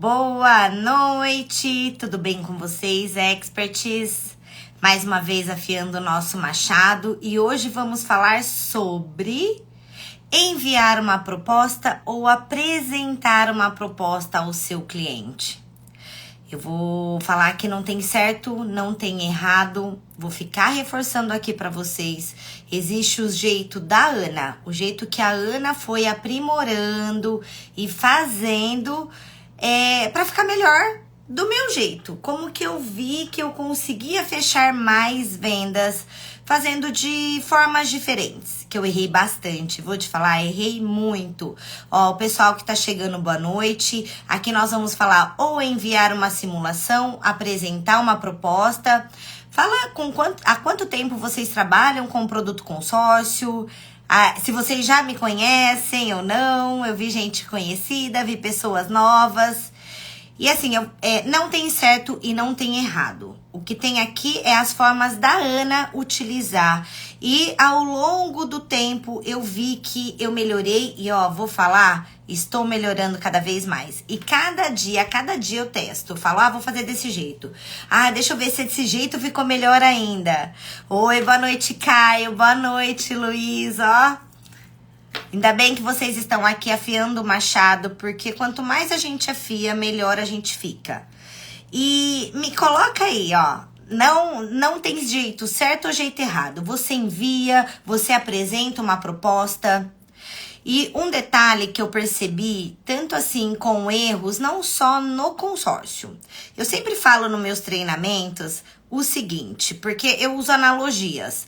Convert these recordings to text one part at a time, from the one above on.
Boa noite, tudo bem com vocês, experts? Mais uma vez afiando o nosso machado e hoje vamos falar sobre enviar uma proposta ou apresentar uma proposta ao seu cliente. Eu vou falar que não tem certo, não tem errado, vou ficar reforçando aqui para vocês. Existe o jeito da Ana, o jeito que a Ana foi aprimorando e fazendo para ficar melhor do meu jeito. Como que eu vi que eu conseguia fechar mais vendas fazendo de formas diferentes, que eu errei bastante. Vou te falar, errei muito. Ó, o pessoal que tá chegando, boa noite. Aqui nós vamos falar ou enviar uma simulação, apresentar uma proposta. Fala há quanto tempo vocês trabalham com produto consórcio, se vocês já me conhecem ou não. Eu vi gente conhecida, vi pessoas novas. E assim, não tem certo e não tem errado. O que tem aqui é as formas da Ana utilizar. E ao longo do tempo eu vi que eu melhorei e vou falar, estou melhorando cada vez mais. E cada dia eu testo. Falo, vou fazer desse jeito. Deixa eu ver se desse jeito ficou melhor ainda. Oi, boa noite, Caio. Boa noite, Luiz, Ainda bem que vocês estão aqui afiando o machado, porque quanto mais a gente afia, melhor a gente fica. E me coloca aí, não tem jeito certo ou jeito errado. Você envia, você apresenta uma proposta. E um detalhe que eu percebi, tanto assim com erros, não só no consórcio. Eu sempre falo nos meus treinamentos o seguinte, porque eu uso analogias.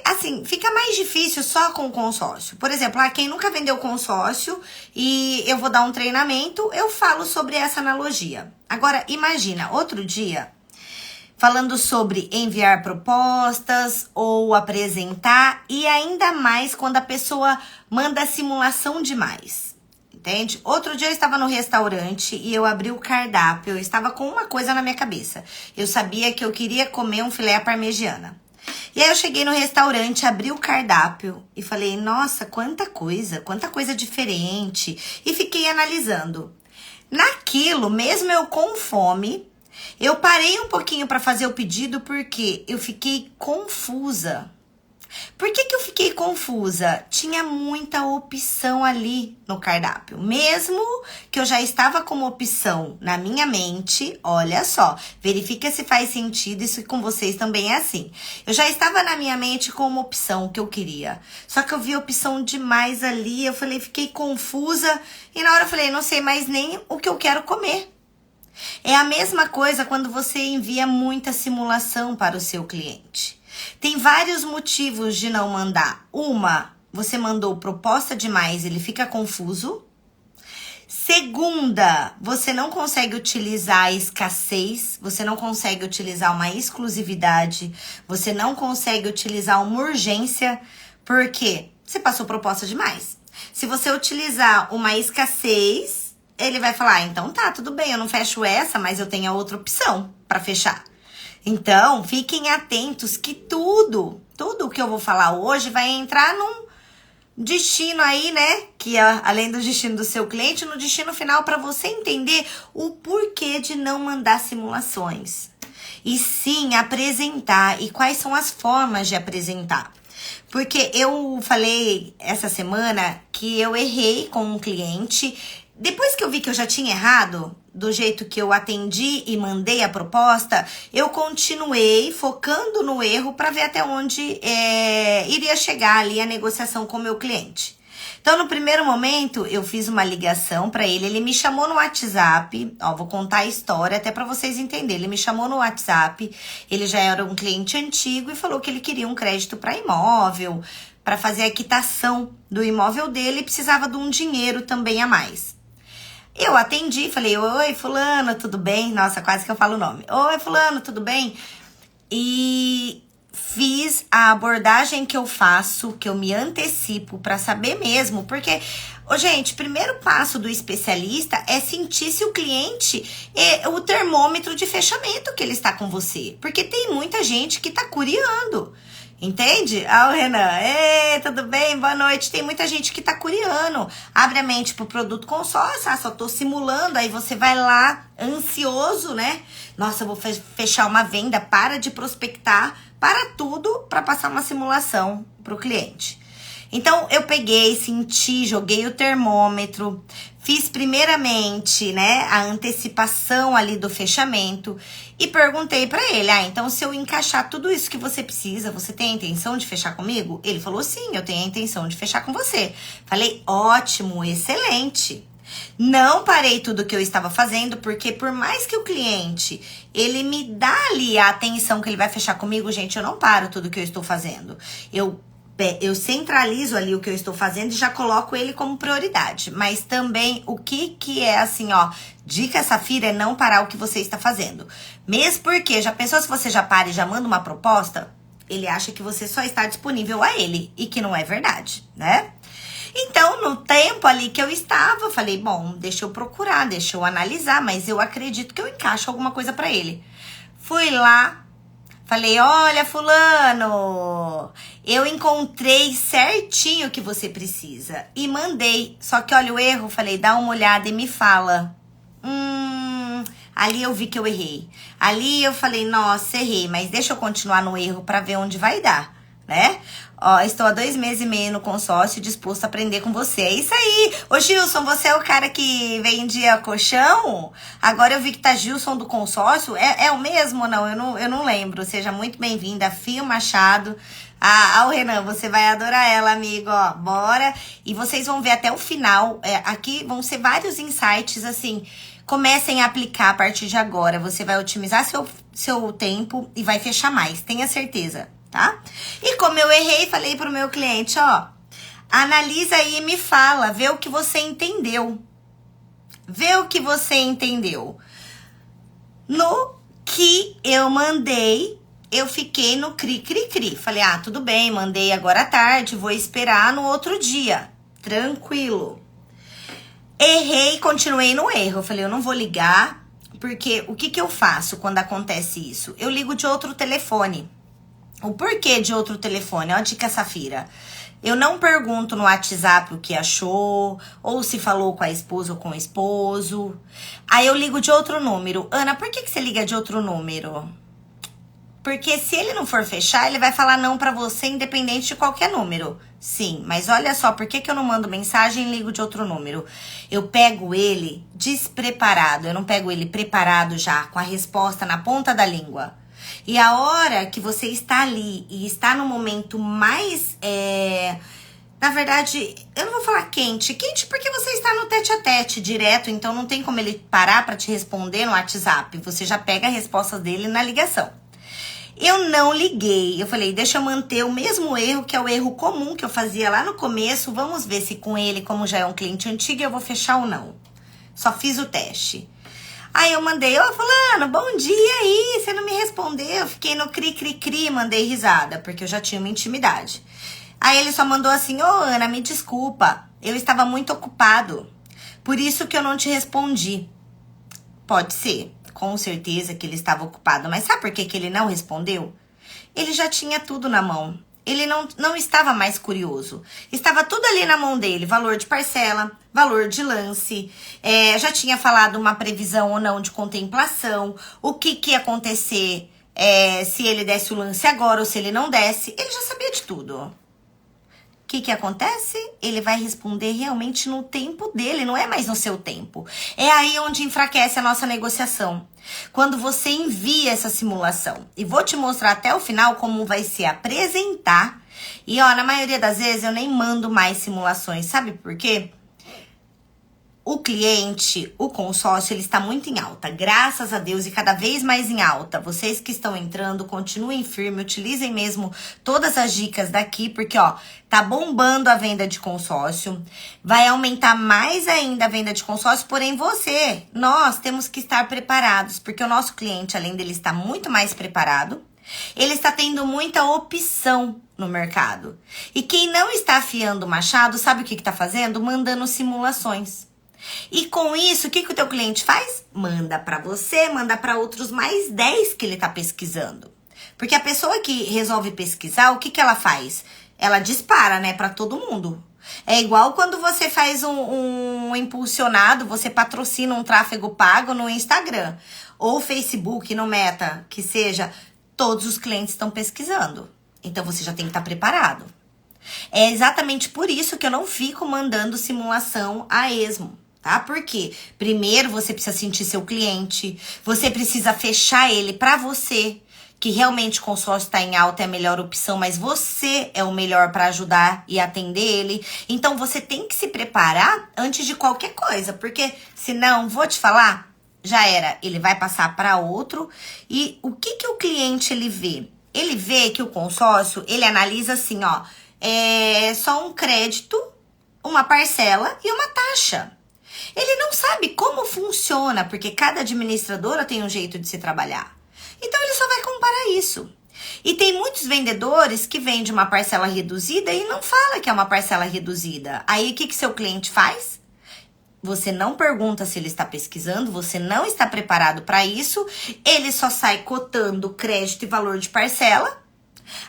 Assim, fica mais difícil só com o consórcio. Por exemplo, quem nunca vendeu consórcio e eu vou dar um treinamento, eu falo sobre essa analogia. Agora, imagina, outro dia, falando sobre enviar propostas ou apresentar, e ainda mais quando a pessoa manda simulação demais. Entende? Outro dia eu estava no restaurante e eu abri o cardápio, eu estava com uma coisa na minha cabeça. Eu sabia que eu queria comer um filé à parmegiana. E aí eu cheguei no restaurante, abri o cardápio e falei, nossa, quanta coisa diferente. E fiquei analisando. Naquilo, mesmo eu com fome, eu parei um pouquinho para fazer o pedido porque eu fiquei confusa. Por que eu fiquei confusa? Tinha muita opção ali no cardápio. Mesmo que eu já estava com uma opção na minha mente, olha só, verifica se faz sentido, isso com vocês também é assim. Eu já estava na minha mente com uma opção que eu queria. Só que eu vi opção demais ali, eu fiquei confusa e na hora eu falei, não sei mais nem o que eu quero comer. É a mesma coisa quando você envia muita simulação para o seu cliente. Tem vários motivos de não mandar. Você mandou proposta demais, ele fica confuso. Segunda, você não consegue utilizar a escassez, você não consegue utilizar uma exclusividade, você não consegue utilizar uma urgência, porque você passou proposta demais. Se você utilizar uma escassez, ele vai falar, então tá, tudo bem, eu não fecho essa, mas eu tenho a outra opção para fechar. Então, fiquem atentos que tudo que eu vou falar hoje vai entrar num destino aí, né? Que é, além do destino do seu cliente, no destino final para você entender o porquê de não mandar simulações. E sim, apresentar. E quais são as formas de apresentar. Porque eu falei essa semana que eu errei com um cliente. Depois que eu vi que eu já tinha errado, do jeito que eu atendi e mandei a proposta, eu continuei focando no erro para ver até onde iria chegar ali a negociação com o meu cliente. Então, no primeiro momento, eu fiz uma ligação para ele, ele me chamou no WhatsApp, vou contar a história até para vocês entenderem. Ele me chamou no WhatsApp, ele já era um cliente antigo e falou que ele queria um crédito para imóvel, para fazer a quitação do imóvel dele e precisava de um dinheiro também a mais. Eu atendi, falei, oi, fulano, tudo bem? Nossa, quase que eu falo o nome. Oi, fulano, tudo bem? E fiz a abordagem que eu faço, que eu me antecipo para saber mesmo. Porque, gente, primeiro passo do especialista é sentir se o cliente é o termômetro de fechamento que ele está com você. Porque tem muita gente que tá curiando. Entende? Ah, o Renan. Ei, tudo bem? Boa noite. Tem muita gente que tá curiando. Abre a mente pro produto consórcio. Ah, só tô simulando. Aí você vai lá, ansioso, né? Nossa, eu vou fechar uma venda. Para de prospectar. Para tudo para passar uma simulação pro cliente. Então, eu peguei, senti, joguei o termômetro, fiz primeiramente, né, a antecipação ali do fechamento e perguntei pra ele, então se eu encaixar tudo isso que você precisa, você tem a intenção de fechar comigo? Ele falou, sim, eu tenho a intenção de fechar com você. Falei, ótimo, excelente. Não parei tudo que eu estava fazendo, porque por mais que o cliente, ele me dá ali a atenção que ele vai fechar comigo, gente, eu não paro tudo que eu estou fazendo. Eu centralizo ali o que eu estou fazendo e já coloco ele como prioridade. Mas também o que é assim, ó, dica Safira é não parar o que você está fazendo. Mesmo porque, já pensou se você já para e já manda uma proposta? Ele acha que você só está disponível a ele e que não é verdade, né? Então, no tempo ali que eu estava, falei, bom, deixa eu procurar, deixa eu analisar, mas eu acredito que eu encaixo alguma coisa pra ele. Fui lá, falei, olha, fulano, eu encontrei certinho o que você precisa. E mandei. Só que olha o erro, falei, dá uma olhada e me fala. Ali eu vi que eu errei. Ali eu falei, nossa, errei, mas deixa eu continuar no erro pra ver onde vai dar, né? Ó, estou há 2 meses e meio no consórcio, disposto a aprender com você. É isso aí. Ô, Gilson, você é o cara que vendia colchão? Agora eu vi que tá Gilson do consórcio. É o mesmo ou não? Eu não lembro. Seja muito bem-vinda, Fio Machado. O Renan, você vai adorar ela, amigo. Ó, bora. E vocês vão ver até o final. Aqui vão ser vários insights, assim. Comecem a aplicar a partir de agora. Você vai otimizar seu tempo e vai fechar mais. Tenha certeza. Tá? E como eu errei, falei pro meu cliente, ó, analisa aí e me fala, vê o que você entendeu. Vê o que você entendeu. No que eu mandei, eu fiquei no cri. Falei, tudo bem, mandei agora à tarde, vou esperar no outro dia. Tranquilo. Errei, continuei no erro. Falei, eu não vou ligar, porque o que eu faço quando acontece isso? Eu ligo de outro telefone. O porquê de outro telefone? Ó, a dica Safira. Eu não pergunto no WhatsApp o que achou, ou se falou com a esposa ou com o esposo. Aí eu ligo de outro número. Ana, por que você liga de outro número? Porque se ele não for fechar, ele vai falar não pra você, independente de qualquer número. Sim, mas olha só, por que eu não mando mensagem e ligo de outro número? Eu pego ele despreparado, eu não pego ele preparado já, com a resposta na ponta da língua. E a hora que você está ali e está no momento mais, na verdade, eu não vou falar quente porque você está no tete a tete direto, então não tem como ele parar para te responder no WhatsApp, você já pega a resposta dele na ligação. Eu não liguei, eu falei, deixa eu manter o mesmo erro, que é o erro comum que eu fazia lá no começo, vamos ver se com ele, como já é um cliente antigo, eu vou fechar ou não. Só fiz o teste. Aí eu mandei, fulano, bom dia aí, você não me respondeu, eu fiquei no cri, mandei risada, porque eu já tinha uma intimidade. Aí ele só mandou assim, Ana, me desculpa, eu estava muito ocupado, por isso que eu não te respondi. Pode ser, com certeza que ele estava ocupado, mas sabe por que ele não respondeu? Ele já tinha tudo na mão. Ele não estava mais curioso. Estava tudo ali na mão dele. Valor de parcela, valor de lance. Já tinha falado uma previsão ou não de contemplação. O que ia acontecer se ele desse o lance agora ou se ele não desse. Ele já sabia de tudo. O que acontece? Ele vai responder realmente no tempo dele, não é mais no seu tempo. É aí onde enfraquece a nossa negociação. Quando você envia essa simulação. E vou te mostrar até o final como vai se apresentar. E na maioria das vezes eu nem mando mais simulações. Sabe por quê? O cliente, o consórcio, ele está muito em alta, graças a Deus, e cada vez mais em alta. Vocês que estão entrando, continuem firme, utilizem mesmo todas as dicas daqui, porque tá bombando a venda de consórcio, vai aumentar mais ainda a venda de consórcio, porém nós temos que estar preparados, porque o nosso cliente, além dele estar muito mais preparado, ele está tendo muita opção no mercado. E quem não está afiando o machado, sabe o que está fazendo? Mandando simulações. E com isso, o que o teu cliente faz? Manda para você, manda para outros mais 10 que ele tá pesquisando. Porque a pessoa que resolve pesquisar, o que que ela faz? Ela dispara, né, pra todo mundo. É igual quando você faz um impulsionado, você patrocina um tráfego pago no Instagram ou Facebook, no Meta, que seja, todos os clientes estão pesquisando. Então você já tem que estar preparado. É exatamente por isso que eu não fico mandando simulação a esmo, tá? Porque primeiro você precisa sentir seu cliente, você precisa fechar ele pra você, que realmente o consórcio está em alta, é a melhor opção, mas você é o melhor para ajudar e atender ele. Então você tem que se preparar antes de qualquer coisa, porque senão, vou te falar, já era, ele vai passar para outro. E o que que o cliente ele vê? Ele vê que o consórcio, ele analisa assim, ó, é só um crédito, uma parcela e uma taxa. Ele não sabe como funciona, porque cada administradora tem um jeito de se trabalhar. Então ele só vai comparar isso. E tem muitos vendedores que vendem uma parcela reduzida e não fala que é uma parcela reduzida. Aí o que que seu cliente faz? Você não pergunta se ele está pesquisando, você não está preparado para isso, ele só sai cotando crédito e valor de parcela.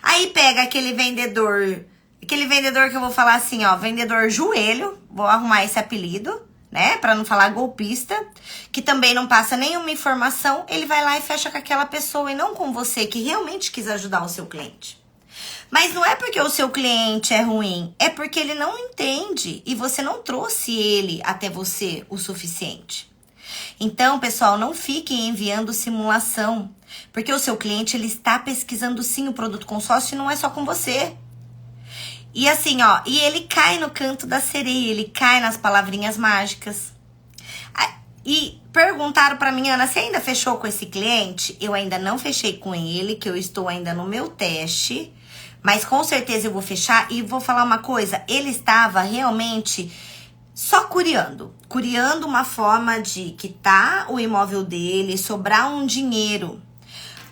Aí pega aquele vendedor que eu vou falar assim, ó, vendedor joelho, vou arrumar esse apelido, né, para não falar golpista, que também não passa nenhuma informação, ele vai lá e fecha com aquela pessoa e não com você, que realmente quis ajudar o seu cliente. Mas não é porque o seu cliente é ruim, é porque ele não entende e você não trouxe ele até você o suficiente. Então, pessoal, não fiquem enviando simulação, porque o seu cliente ele está pesquisando sim o produto consórcio e não é só com você. E assim, ó, e ele cai no canto da sereia, ele cai nas palavrinhas mágicas. E perguntaram pra mim, Ana, você ainda fechou com esse cliente? Eu ainda não fechei com ele, que eu estou ainda no meu teste. Mas com certeza eu vou fechar e vou falar uma coisa. Ele estava realmente só curiando uma forma de quitar o imóvel dele, sobrar um dinheiro.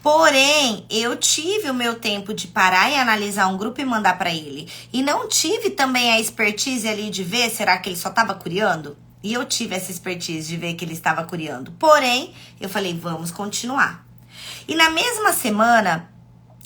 Porém, eu tive o meu tempo de parar e analisar um grupo e mandar pra ele. E não tive também a expertise ali de ver, será que ele só tava curiando? E eu tive essa expertise de ver que ele estava curiando. Porém, eu falei, vamos continuar. E na mesma semana,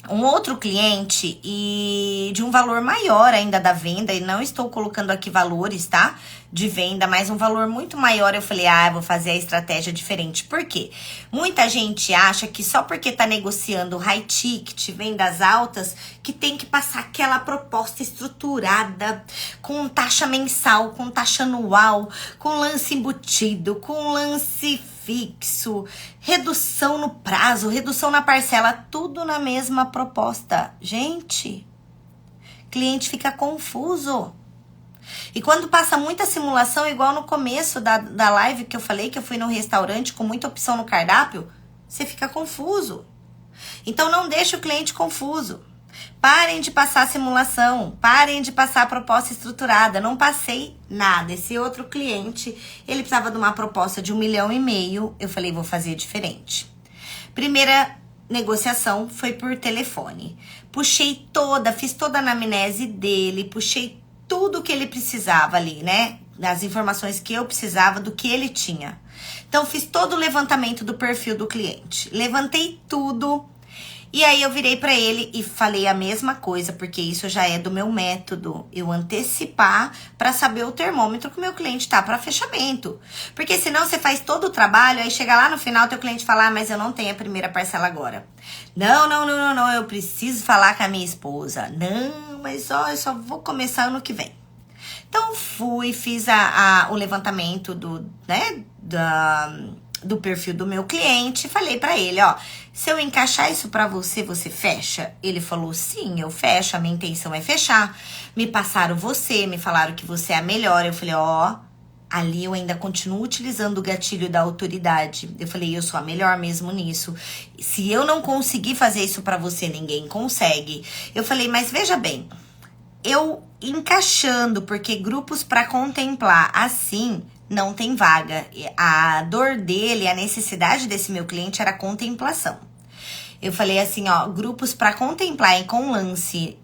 um outro cliente e de um valor maior ainda da venda, e não estou colocando aqui valores, tá? De venda, mas um valor muito maior, eu falei, eu vou fazer a estratégia diferente. Por quê? Muita gente acha que só porque tá negociando high ticket, vendas altas, que tem que passar aquela proposta estruturada, com taxa mensal, com taxa anual, com lance embutido, com lance fixo, redução no prazo, redução na parcela, tudo na mesma proposta. Gente, cliente fica confuso. E quando passa muita simulação, igual no começo da live que eu falei, que eu fui num restaurante com muita opção no cardápio, você fica confuso. Então não deixe o cliente confuso. Parem de passar simulação, parem de passar proposta estruturada. Não passei nada. Esse outro cliente, ele precisava de uma proposta de 1,5 milhão. Eu falei, vou fazer diferente. Primeira negociação foi por telefone. Fiz toda a anamnese dele, puxei tudo que ele precisava ali, né? As informações que eu precisava do que ele tinha. Então, fiz todo o levantamento do perfil do cliente. Levantei tudo. E aí, eu virei pra ele e falei a mesma coisa, porque isso já é do meu método. Eu antecipar pra saber o termômetro que o meu cliente tá pra fechamento. Porque senão você faz todo o trabalho, aí chega lá no final, teu cliente fala, mas eu não tenho a primeira parcela agora. Não, eu preciso falar com a minha esposa. Não, mas ó, eu só vou começar ano que vem. Então, fiz o levantamento do perfil do meu cliente, falei pra ele, ó, se eu encaixar isso pra você, você fecha? Ele falou, sim, eu fecho, a minha intenção é fechar. Me passaram você, me falaram que você é a melhor. Eu falei, ó, ali eu ainda continuo utilizando o gatilho da autoridade. Eu falei, eu sou a melhor mesmo nisso. Se eu não conseguir fazer isso pra você, ninguém consegue. Eu falei, mas veja bem, eu encaixando, porque grupos pra contemplar assim, não tem vaga. A dor dele, a necessidade desse meu cliente era contemplação. Eu falei assim, ó, grupos para contemplar e com lance,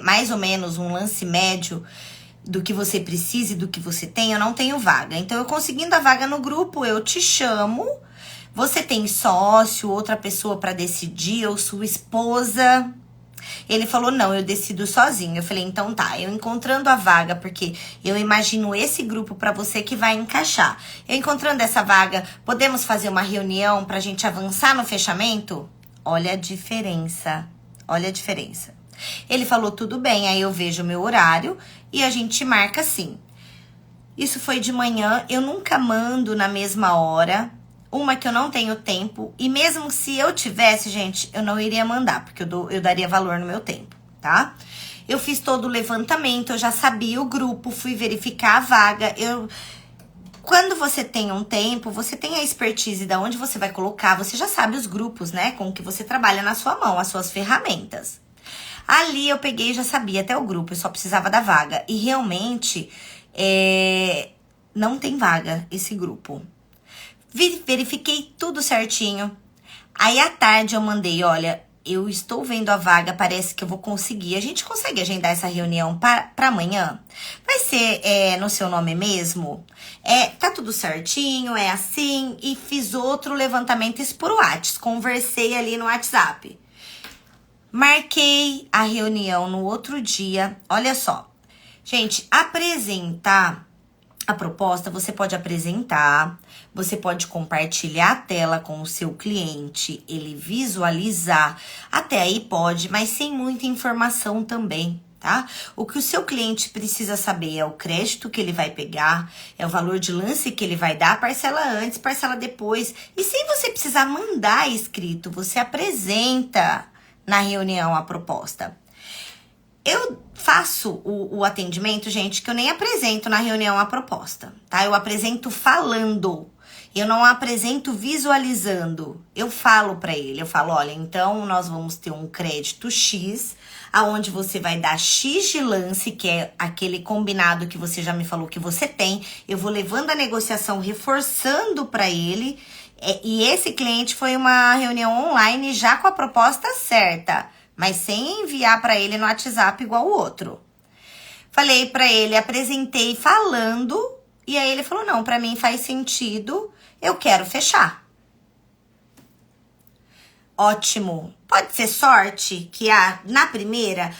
mais ou menos um lance médio do que você precisa e do que você tem, eu não tenho vaga. Então, eu conseguindo a vaga no grupo, eu te chamo, Você tem sócio, outra pessoa para decidir, ou sua esposa? Ele falou, não, eu decido sozinho. Eu falei, então tá, eu encontrando a vaga, porque eu imagino esse grupo pra você que vai encaixar. Eu encontrando essa vaga, podemos fazer uma reunião pra gente avançar no fechamento? Olha a diferença, olha a diferença. Ele falou, tudo bem, aí eu vejo o meu horário e a gente marca assim. Isso foi de manhã, eu nunca mando na mesma hora. Uma que eu não tenho tempo, e mesmo se eu tivesse, gente, eu não iria mandar, porque eu daria valor no meu tempo, tá? Eu fiz todo o levantamento, eu já sabia o grupo, fui verificar a vaga. Quando você tem um tempo, você tem a expertise de onde você vai colocar, você já sabe os grupos, né, com que você trabalha na sua mão, as suas ferramentas. Ali eu peguei e já sabia até o grupo, eu só precisava da vaga. E realmente, não tem vaga esse grupo. Verifiquei tudo certinho. Aí à tarde eu mandei, olha, eu estou vendo a vaga, parece que eu vou conseguir. A gente consegue agendar essa reunião para amanhã? Vai ser no seu nome mesmo? Tá tudo certinho, é assim. E fiz outro levantamento isso por WhatsApp. Conversei ali no WhatsApp. Marquei a reunião no outro dia. Olha só. Gente, apresentar a proposta, você pode apresentar, você pode compartilhar a tela com o seu cliente, ele visualizar, até aí pode, mas sem muita informação também, tá? O que o seu cliente precisa saber é o crédito que ele vai pegar, é o valor de lance que ele vai dar, parcela antes, parcela depois, e sem você precisar mandar escrito, você apresenta na reunião a proposta. Eu faço o atendimento, gente, que eu nem apresento na reunião a proposta, tá? Eu apresento falando, eu não apresento visualizando. Eu falo pra ele, eu falo, olha, então nós vamos ter um crédito X, aonde você vai dar X de lance, que é aquele combinado que você já me falou que você tem. Eu vou levando a negociação, reforçando pra ele. E esse cliente foi uma reunião online já com a proposta certa, mas sem enviar para ele no WhatsApp igual o outro. Falei para ele, apresentei falando, e aí ele falou, não, para mim faz sentido, eu quero fechar. Ótimo. Pode ser sorte que na primeira?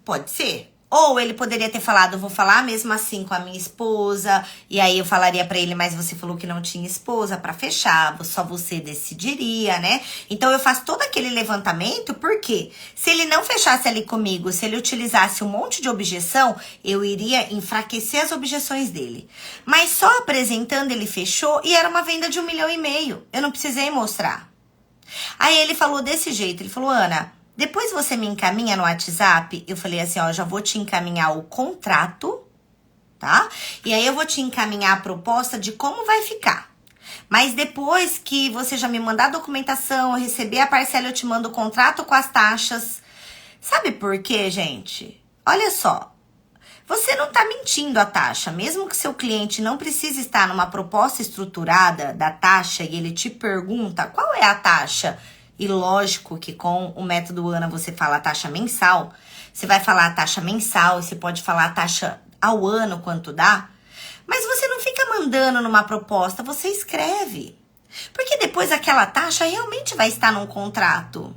Pode ser. Ou ele poderia ter falado, eu vou falar mesmo assim com a minha esposa, e aí eu falaria pra ele, mas você falou que não tinha esposa pra fechar, só você decidiria, né? Então eu faço todo aquele levantamento, porque se ele não fechasse ali comigo, se ele utilizasse um monte de objeção, eu iria enfraquecer as objeções dele. Mas só apresentando ele fechou, e era uma venda de 1,5 milhão, eu não precisei mostrar. Aí ele falou desse jeito, ele falou, Ana, depois você me encaminha no WhatsApp. Eu falei assim, ó, já vou te encaminhar o contrato, tá? E aí eu vou te encaminhar a proposta de como vai ficar. Mas depois que você já me mandar a documentação, eu receber a parcela, eu te mando o contrato com as taxas. Sabe por quê, gente? Olha só, você não tá mentindo a taxa. Mesmo que seu cliente não precise estar numa proposta estruturada da taxa e ele te pergunta qual é a taxa. E lógico que com o método Ana você fala a taxa mensal, você vai falar a taxa mensal, você pode falar a taxa ao ano, quanto dá, mas você não fica mandando numa proposta, você escreve. Porque depois aquela taxa realmente vai estar num contrato.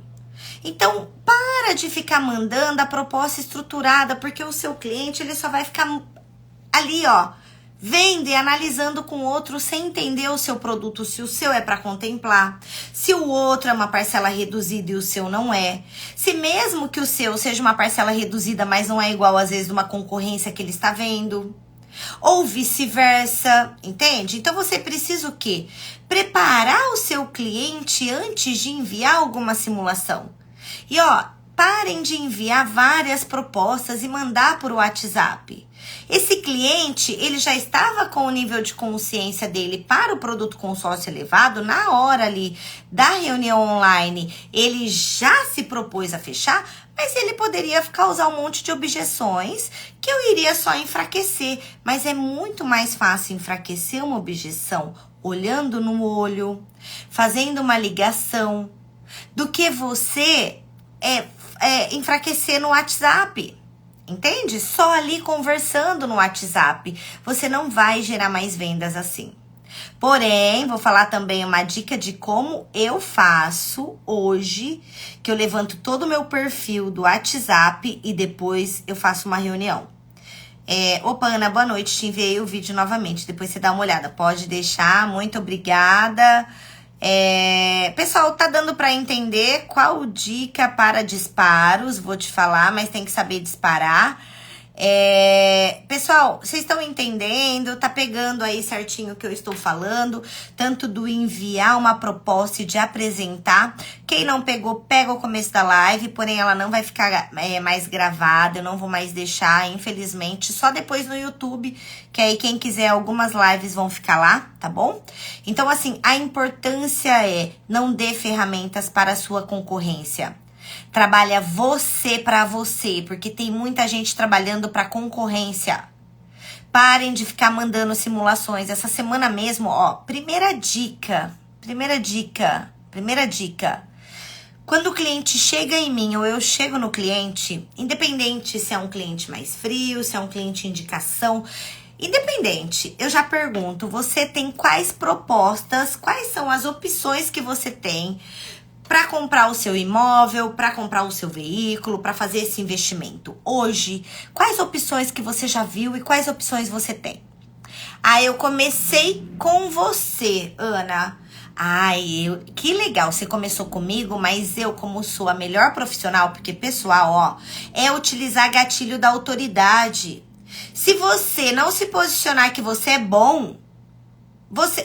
Então, para de ficar mandando a proposta estruturada, porque o seu cliente ele só vai ficar ali, ó, vendo e analisando com o outro sem entender o seu produto, se o seu é para contemplar, se o outro é uma parcela reduzida e o seu não é, se mesmo que o seu seja uma parcela reduzida, mas não é igual às vezes de uma concorrência que ele está vendo, ou vice-versa, entende? Então você precisa o quê? Preparar o seu cliente antes de enviar alguma simulação. E ó, parem de enviar várias propostas e mandar por WhatsApp. Esse cliente, ele já estava com o nível de consciência dele para o produto consórcio elevado, na hora ali da reunião online, ele já se propôs a fechar, mas ele poderia causar um monte de objeções que eu iria só enfraquecer. Mas é muito mais fácil enfraquecer uma objeção olhando no olho, fazendo uma ligação, do que você enfraquecer no WhatsApp. Entende? Só ali conversando no WhatsApp, você não vai gerar mais vendas assim. Porém, vou falar também uma dica de como eu faço hoje, que eu levanto todo o meu perfil do WhatsApp e depois eu faço uma reunião. Opa, Ana, boa noite, te enviei o vídeo novamente, depois você dá uma olhada, pode deixar, muito obrigada. Pessoal, tá dando pra entender qual dica para disparos, vou te falar, mas tem que saber disparar. Pessoal, vocês estão entendendo? Tá pegando aí certinho o que eu estou falando, tanto do enviar uma proposta e de apresentar. Quem não pegou, pega o começo da live, porém ela não vai ficar mais gravada, eu não vou mais deixar, infelizmente, só depois no YouTube, que aí quem quiser algumas lives vão ficar lá, tá bom? Então assim, a importância é não dê ferramentas para a sua concorrência. Trabalha você para você, porque tem muita gente trabalhando para concorrência. Parem de ficar mandando simulações. Essa semana mesmo, ó, primeira dica. Quando o cliente chega em mim ou eu chego no cliente, independente se é um cliente mais frio, se é um cliente indicação, independente, eu já pergunto, você tem quais propostas, quais são as opções que você tem para comprar o seu imóvel, para comprar o seu veículo, para fazer esse investimento. Hoje, quais opções que você já viu e quais opções você tem? Aí eu comecei com você, Ana. Que legal, você começou comigo, mas eu, como sou a melhor profissional, porque pessoal, ó, é utilizar gatilho da autoridade. Se você não se posicionar que você é bom,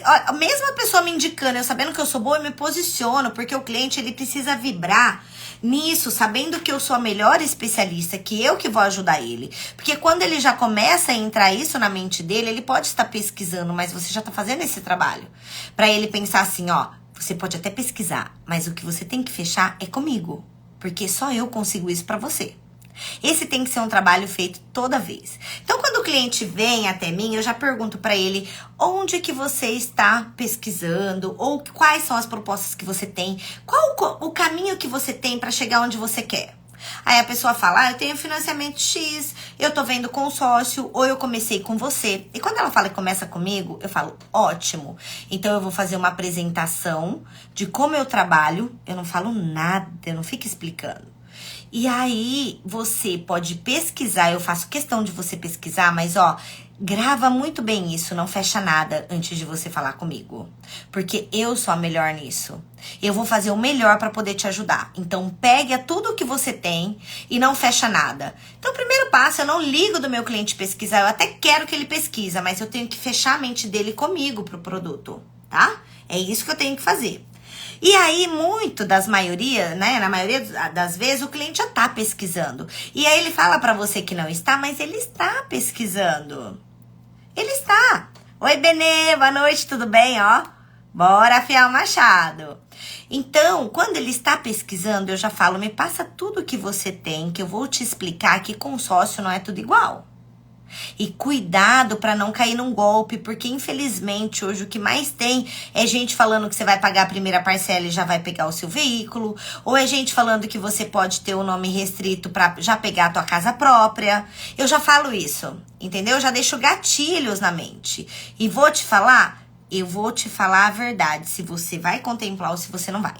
a mesma pessoa me indicando, eu sabendo que eu sou boa, eu me posiciono, porque o cliente ele precisa vibrar nisso, sabendo que eu sou a melhor especialista, que eu que vou ajudar ele. Porque quando ele já começa a entrar isso na mente dele, ele pode estar pesquisando, mas você já está fazendo esse trabalho. Para ele pensar assim, ó, você pode até pesquisar, mas o que você tem que fechar é comigo, porque só eu consigo isso para você. Esse tem que ser um trabalho feito toda vez. Então, quando o cliente vem até mim, eu já pergunto para ele onde que você está pesquisando ou quais são as propostas que você tem, qual o caminho que você tem para chegar onde você quer. Aí a pessoa fala, eu tenho financiamento X, eu tô vendo consórcio, ou eu comecei com você. E quando ela fala que começa comigo, eu falo, ótimo. Então eu vou fazer uma apresentação de como eu trabalho, eu não falo nada, eu não fico explicando. E aí, você pode pesquisar, eu faço questão de você pesquisar, mas ó, grava muito bem isso, não fecha nada antes de você falar comigo. Porque eu sou a melhor nisso. Eu vou fazer o melhor para poder te ajudar. Então, pegue tudo que você tem e não fecha nada. Então, o primeiro passo, eu não ligo do meu cliente pesquisar, eu até quero que ele pesquisa, mas eu tenho que fechar a mente dele comigo pro produto, tá? É isso que eu tenho que fazer. E aí, na maioria das vezes, o cliente já tá pesquisando. E aí ele fala pra você que não está, mas ele está pesquisando. Ele está. Oi, Benê, boa noite, tudo bem, ó? Bora afiar o machado. Então, quando ele está pesquisando, eu já falo, me passa tudo que você tem, que eu vou te explicar que consórcio não é tudo igual. E cuidado para não cair num golpe, porque infelizmente hoje o que mais tem é gente falando que você vai pagar a primeira parcela e já vai pegar o seu veículo, ou é gente falando que você pode ter o nome restrito para já pegar a tua casa própria. Eu já falo isso, entendeu? Eu já deixo gatilhos na mente. E vou te falar, a verdade, se você vai contemplar ou se você não vai.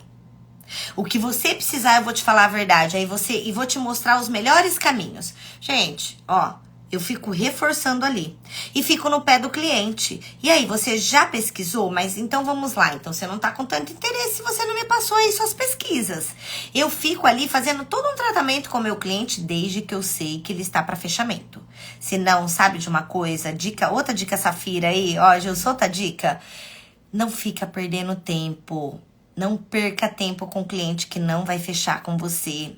O que você precisar, eu vou te falar a verdade, e vou te mostrar os melhores caminhos. Gente, ó, eu fico reforçando ali. E fico no pé do cliente. E aí, você já pesquisou? Mas então vamos lá. Então, você não tá com tanto interesse se você não me passou aí suas pesquisas. Eu fico ali fazendo todo um tratamento com o meu cliente desde que eu sei que ele está para fechamento. Se não sabe de uma coisa, outra dica safira aí, ó, eu sou outra dica. Não fica perdendo tempo. Não perca tempo com o cliente que não vai fechar com você.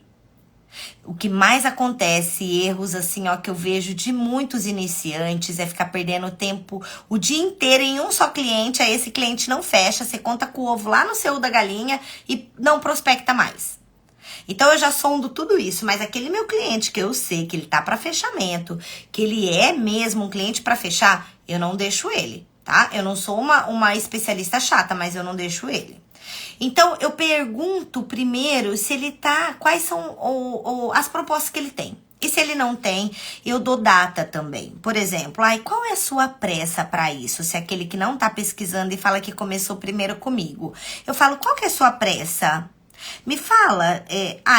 O que mais acontece, erros assim, ó, que eu vejo de muitos iniciantes é ficar perdendo tempo o dia inteiro em um só cliente, aí esse cliente não fecha, você conta com o ovo lá no seu da galinha e não prospecta mais. Então eu já sondo tudo isso, mas aquele meu cliente que eu sei que ele tá para fechamento, que ele é mesmo um cliente para fechar, eu não deixo ele, tá? Eu não sou uma especialista chata, mas eu não deixo ele. Então, eu pergunto primeiro se ele tá, quais são as propostas que ele tem. E se ele não tem, eu dou data também. Por exemplo, qual é a sua pressa para isso? Se é aquele que não tá pesquisando e fala que começou primeiro comigo. Eu falo, qual que é a sua pressa? Me fala,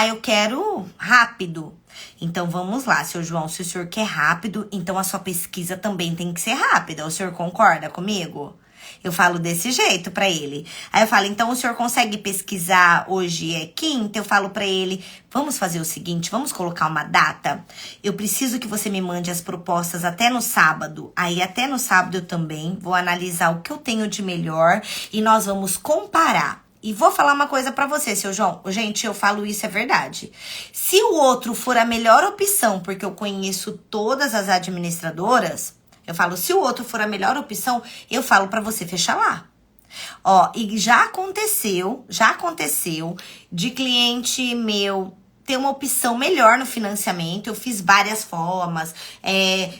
eu quero rápido. Então vamos lá, seu João, se o senhor quer rápido, então a sua pesquisa também tem que ser rápida. O senhor concorda comigo? Eu falo desse jeito pra ele. Aí eu falo, então o senhor consegue pesquisar, hoje é quinta? Eu falo pra ele, vamos fazer o seguinte, vamos colocar uma data? Eu preciso que você me mande as propostas até no sábado. Aí até no sábado eu também vou analisar o que eu tenho de melhor e nós vamos comparar. E vou falar uma coisa pra você, seu João. Gente, eu falo isso, é verdade. Se o outro for a melhor opção, porque eu conheço todas as administradoras, eu falo, se o outro for a melhor opção, eu falo pra você fechar lá. Ó, e já aconteceu de cliente meu ter uma opção melhor no financiamento. Eu fiz várias formas,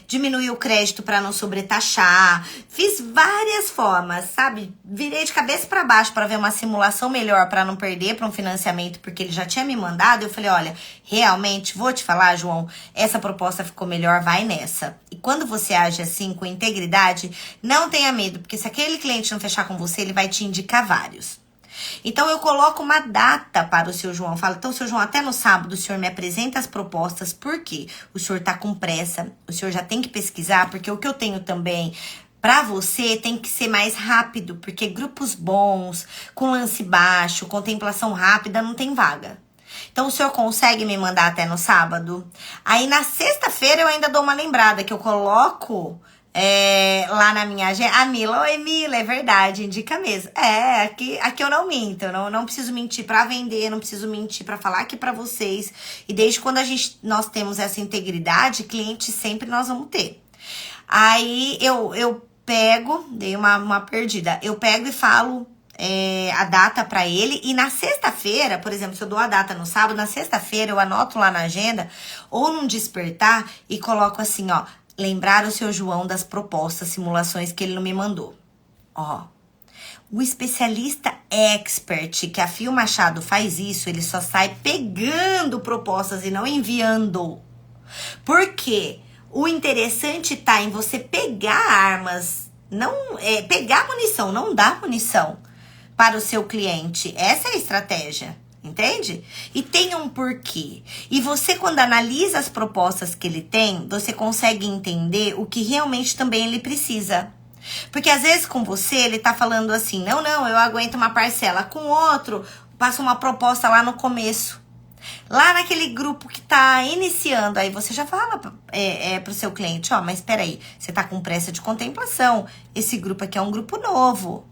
diminuí o crédito para não sobretaxar, fiz várias formas, sabe? Virei de cabeça para baixo para ver uma simulação melhor para não perder para um financiamento, porque ele já tinha me mandado. Eu falei, olha, realmente, vou te falar, João, essa proposta ficou melhor, vai nessa. E quando você age assim, com integridade, não tenha medo, porque se aquele cliente não fechar com você, ele vai te indicar vários. Então, eu coloco uma data para o seu João. Falo, então, seu João, até no sábado o senhor me apresenta as propostas. Por quê? O senhor tá com pressa, o senhor já tem que pesquisar, porque o que eu tenho também para você tem que ser mais rápido, porque grupos bons, com lance baixo, contemplação rápida, não tem vaga. Então, o senhor consegue me mandar até no sábado? Aí, na sexta-feira, eu ainda dou uma lembrada, que eu coloco lá na minha agenda. A Mila, oi Mila, é verdade, indica mesmo. Aqui eu não minto, eu não preciso mentir pra vender, não preciso mentir pra falar aqui pra vocês. E desde quando nós temos essa integridade, cliente sempre nós vamos ter. Aí eu pego, dei uma perdida, eu pego e falo a data pra ele, e na sexta-feira, por exemplo, se eu dou a data no sábado, na sexta-feira eu anoto lá na agenda ou num despertar e coloco assim, ó, lembrar o seu João das propostas, simulações que ele não me mandou. Ó, o especialista expert, que a Fio Machado faz isso, ele só sai pegando propostas e não enviando. Por quê? O interessante tá em você pegar armas, não pegar munição, não dar munição para o seu cliente. Essa é a estratégia. Entende? E tem um porquê. E você, quando analisa as propostas que ele tem, você consegue entender o que realmente também ele precisa. Porque às vezes com você, ele tá falando assim, não, eu aguento uma parcela. Com outro, passa uma proposta lá no começo. Lá naquele grupo que tá iniciando, aí você já fala pro seu cliente, ó, mas peraí, você tá com pressa de contemplação. Esse grupo aqui é um grupo novo.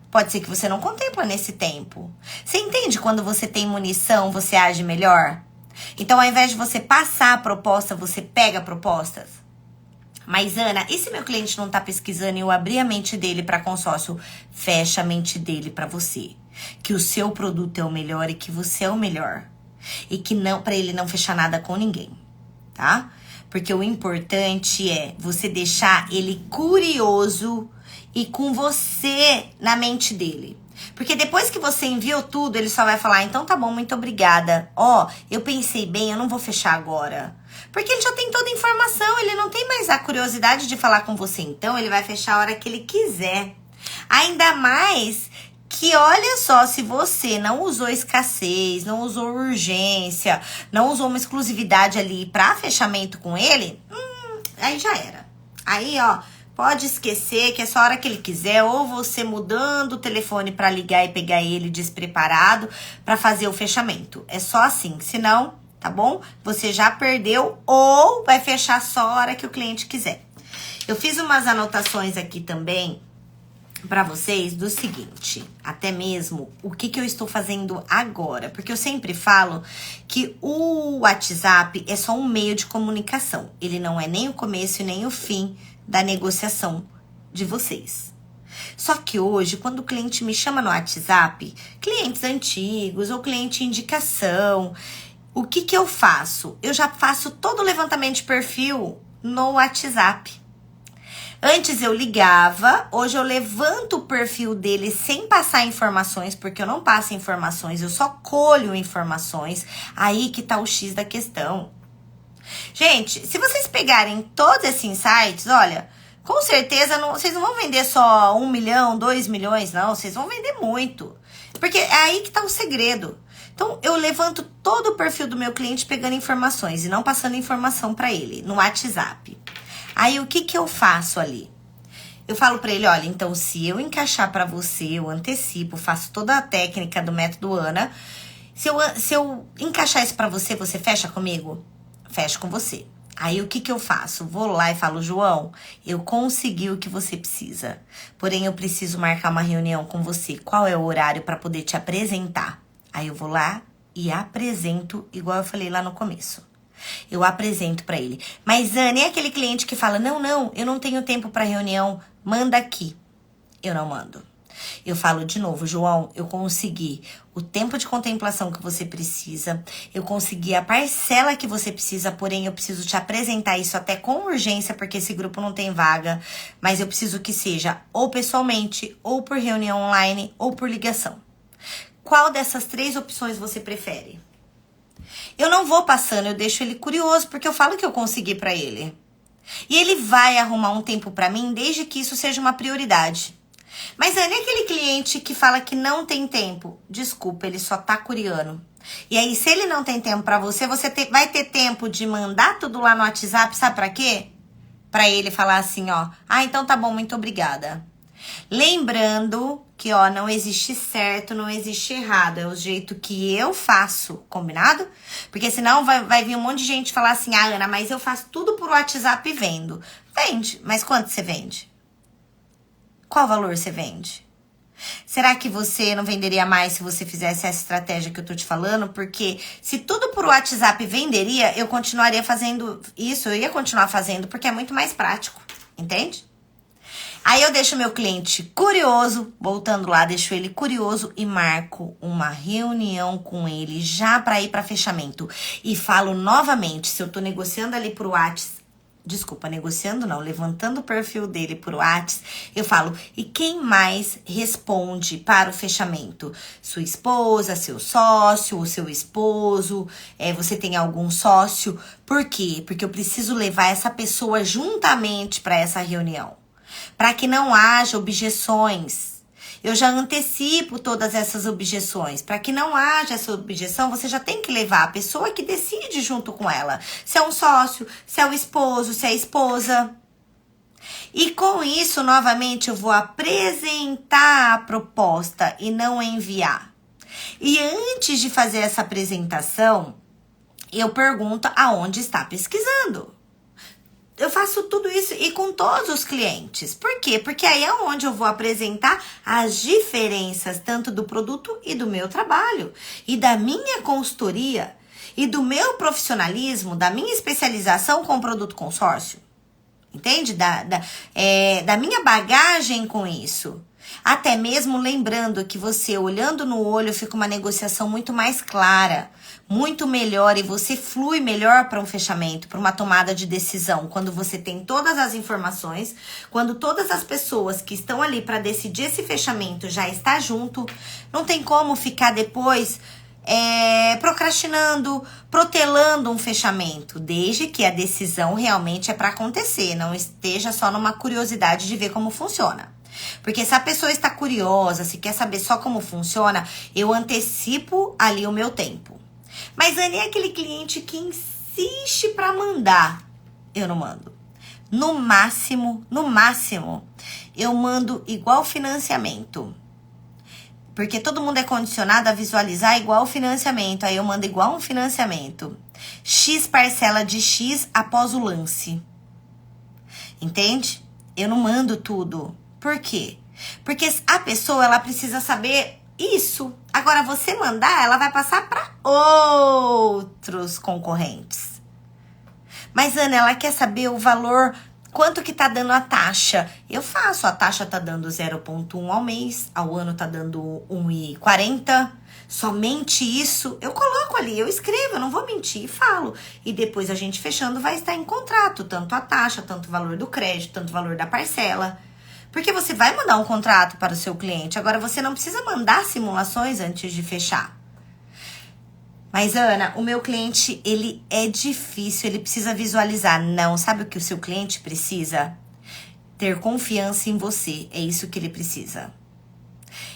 Pode ser que você não contempla nesse tempo. Você entende quando você tem munição, você age melhor? Então, ao invés de você passar a proposta, você pega propostas. Mas, Ana, e se meu cliente não tá pesquisando e eu abrir a mente dele para consórcio? Fecha a mente dele para você. Que o seu produto é o melhor e que você é o melhor. E que não, para ele não fechar nada com ninguém, tá? Porque o importante é você deixar ele curioso e com você na mente dele. Porque depois que você enviou tudo, ele só vai falar, então tá bom, muito obrigada. Ó, eu pensei bem, eu não vou fechar agora. Porque ele já tem toda a informação, ele não tem mais a curiosidade de falar com você. Então, ele vai fechar a hora que ele quiser. Ainda mais que, olha só, se você não usou escassez, não usou urgência, não usou uma exclusividade ali pra fechamento com ele, aí já era. Aí, ó, pode esquecer que é só a hora que ele quiser, ou você mudando o telefone pra ligar e pegar ele despreparado pra fazer o fechamento. É só assim, senão, tá bom? Você já perdeu ou vai fechar só a hora que o cliente quiser. Eu fiz umas anotações aqui também para vocês do seguinte, até mesmo o que eu estou fazendo agora, porque eu sempre falo que o WhatsApp é só um meio de comunicação, ele não é nem o começo e nem o fim da negociação de vocês. Só que hoje, quando o cliente me chama no WhatsApp, clientes antigos ou cliente indicação, o que eu faço? Eu já faço todo o levantamento de perfil no WhatsApp. Antes eu ligava, hoje eu levanto o perfil dele sem passar informações, porque eu não passo informações, eu só colho informações. Aí que tá o X da questão. Gente, se vocês pegarem todos esses insights, olha, com certeza vocês não vão vender só 1 milhão, 2 milhões, não. Vocês vão vender muito. Porque é aí que tá o segredo. Então, eu levanto todo o perfil do meu cliente pegando informações e não passando informação para ele no WhatsApp. Aí, o que eu faço ali? Eu falo para ele, olha, então, se eu encaixar para você, eu antecipo, faço toda a técnica do método Ana. Se eu encaixar isso para você, você fecha comigo? Fecho com você. Aí, o que eu faço? Vou lá e falo, João, eu consegui o que você precisa. Porém, eu preciso marcar uma reunião com você. Qual é o horário para poder te apresentar? Aí, eu vou lá e apresento, igual eu falei lá no começo. Eu apresento para ele. Mas, Ana, é aquele cliente que fala, não, eu não tenho tempo para reunião, manda aqui. Eu não mando. Eu falo de novo, João, eu consegui o tempo de contemplação que você precisa, eu consegui a parcela que você precisa, porém eu preciso te apresentar isso até com urgência, porque esse grupo não tem vaga, mas eu preciso que seja ou pessoalmente, ou por reunião online, ou por ligação. Qual dessas 3 opções você prefere? Eu não vou passando, eu deixo ele curioso, porque eu falo que eu consegui pra ele. E ele vai arrumar um tempo pra mim, desde que isso seja uma prioridade. Mas é aquele cliente que fala que não tem tempo. Desculpa, ele só tá curiando. E aí, se ele não tem tempo pra você, vai ter tempo de mandar tudo lá no WhatsApp, sabe pra quê? Pra ele falar assim, ó. Ah, então tá bom, muito obrigada. Lembrando que, ó, não existe certo, não existe errado. É o jeito que eu faço, combinado? Porque senão vai vir um monte de gente falar assim, ah, Ana, mas eu faço tudo por WhatsApp e vendo. Vende, mas quanto você vende? Qual valor você vende? Será que você não venderia mais se você fizesse essa estratégia que eu tô te falando? Porque se tudo por WhatsApp venderia, eu continuaria fazendo isso, eu ia continuar fazendo, porque é muito mais prático, entende? Aí eu deixo meu cliente curioso, voltando lá, deixo ele curioso e marco uma reunião com ele já para ir para fechamento. E falo novamente, se eu tô negociando ali pro WhatsApp, desculpa, negociando não, levantando o perfil dele por WhatsApp, eu falo, e quem mais responde para o fechamento? Sua esposa, seu sócio, ou seu esposo, você tem algum sócio? Por quê? Porque eu preciso levar essa pessoa juntamente para essa reunião, para que não haja objeções. Eu já antecipo todas essas objeções. Para que não haja essa objeção, você já tem que levar a pessoa que decide junto com ela. Se é um sócio, se é o esposo, se é a esposa. E com isso, novamente, eu vou apresentar a proposta e não enviar. E antes de fazer essa apresentação, eu pergunto aonde está pesquisando. Eu faço tudo isso e com todos os clientes. Por quê? Porque aí é onde eu vou apresentar as diferenças tanto do produto e do meu trabalho. E da minha consultoria e do meu profissionalismo, da minha especialização com produto consórcio. Entende? Da minha bagagem com isso. Até mesmo lembrando que você, olhando no olho, fica uma negociação muito mais clara, muito melhor, e você flui melhor para um fechamento, para uma tomada de decisão, quando você tem todas as informações, quando todas as pessoas que estão ali para decidir esse fechamento já está junto. Não tem como ficar depois procrastinando, protelando um fechamento, desde que a decisão realmente é para acontecer, não esteja só numa curiosidade de ver como funciona. Porque se a pessoa está curiosa, se quer saber só como funciona, eu antecipo ali o meu tempo. Mas Anny, é aquele cliente que insiste para mandar. Eu não mando. No máximo, eu mando igual financiamento. Porque todo mundo é condicionado a visualizar igual financiamento. Aí eu mando igual um financiamento. X parcela de X após o lance. Entende? Eu não mando tudo. Por quê? Porque a pessoa, ela precisa saber isso. Agora, você mandar, ela vai passar para outros concorrentes. Mas, Ana, ela quer saber o valor, quanto que tá dando a taxa. Eu faço, a taxa tá dando 0,1 ao mês, ao ano tá dando 1,40. Somente isso, eu coloco ali, eu escrevo, eu não vou mentir e falo. E depois a gente fechando vai estar em contrato, tanto a taxa, tanto o valor do crédito, tanto o valor da parcela. Porque você vai mandar um contrato para o seu cliente. Agora, você não precisa mandar simulações antes de fechar. Mas, Ana, o meu cliente, ele é difícil, ele precisa visualizar. Não, sabe o que o seu cliente precisa? Ter confiança em você, é isso que ele precisa.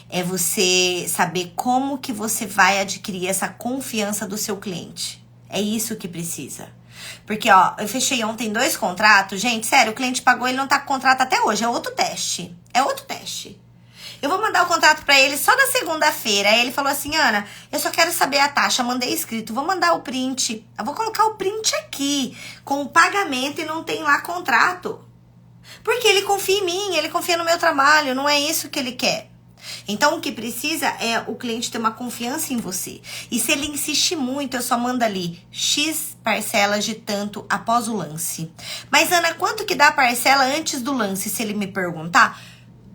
É você saber como que você vai adquirir essa confiança do seu cliente. É isso que precisa. Porque, ó, eu fechei ontem 2 contratos. Gente, sério, o cliente pagou, ele não tá com contrato até hoje. É outro teste. É outro teste. Eu vou mandar o contrato pra ele só na segunda-feira. Aí ele falou assim, Ana, eu só quero saber a taxa. Mandei escrito, vou mandar o print. Eu vou colocar o print aqui, com o pagamento e não tem lá contrato. Porque ele confia em mim, ele confia no meu trabalho, não é isso que ele quer. Então, o que precisa é o cliente ter uma confiança em você. E se ele insistir muito, eu só mando ali X parcelas de tanto após o lance. Mas, Ana, quanto que dá a parcela antes do lance, se ele me perguntar?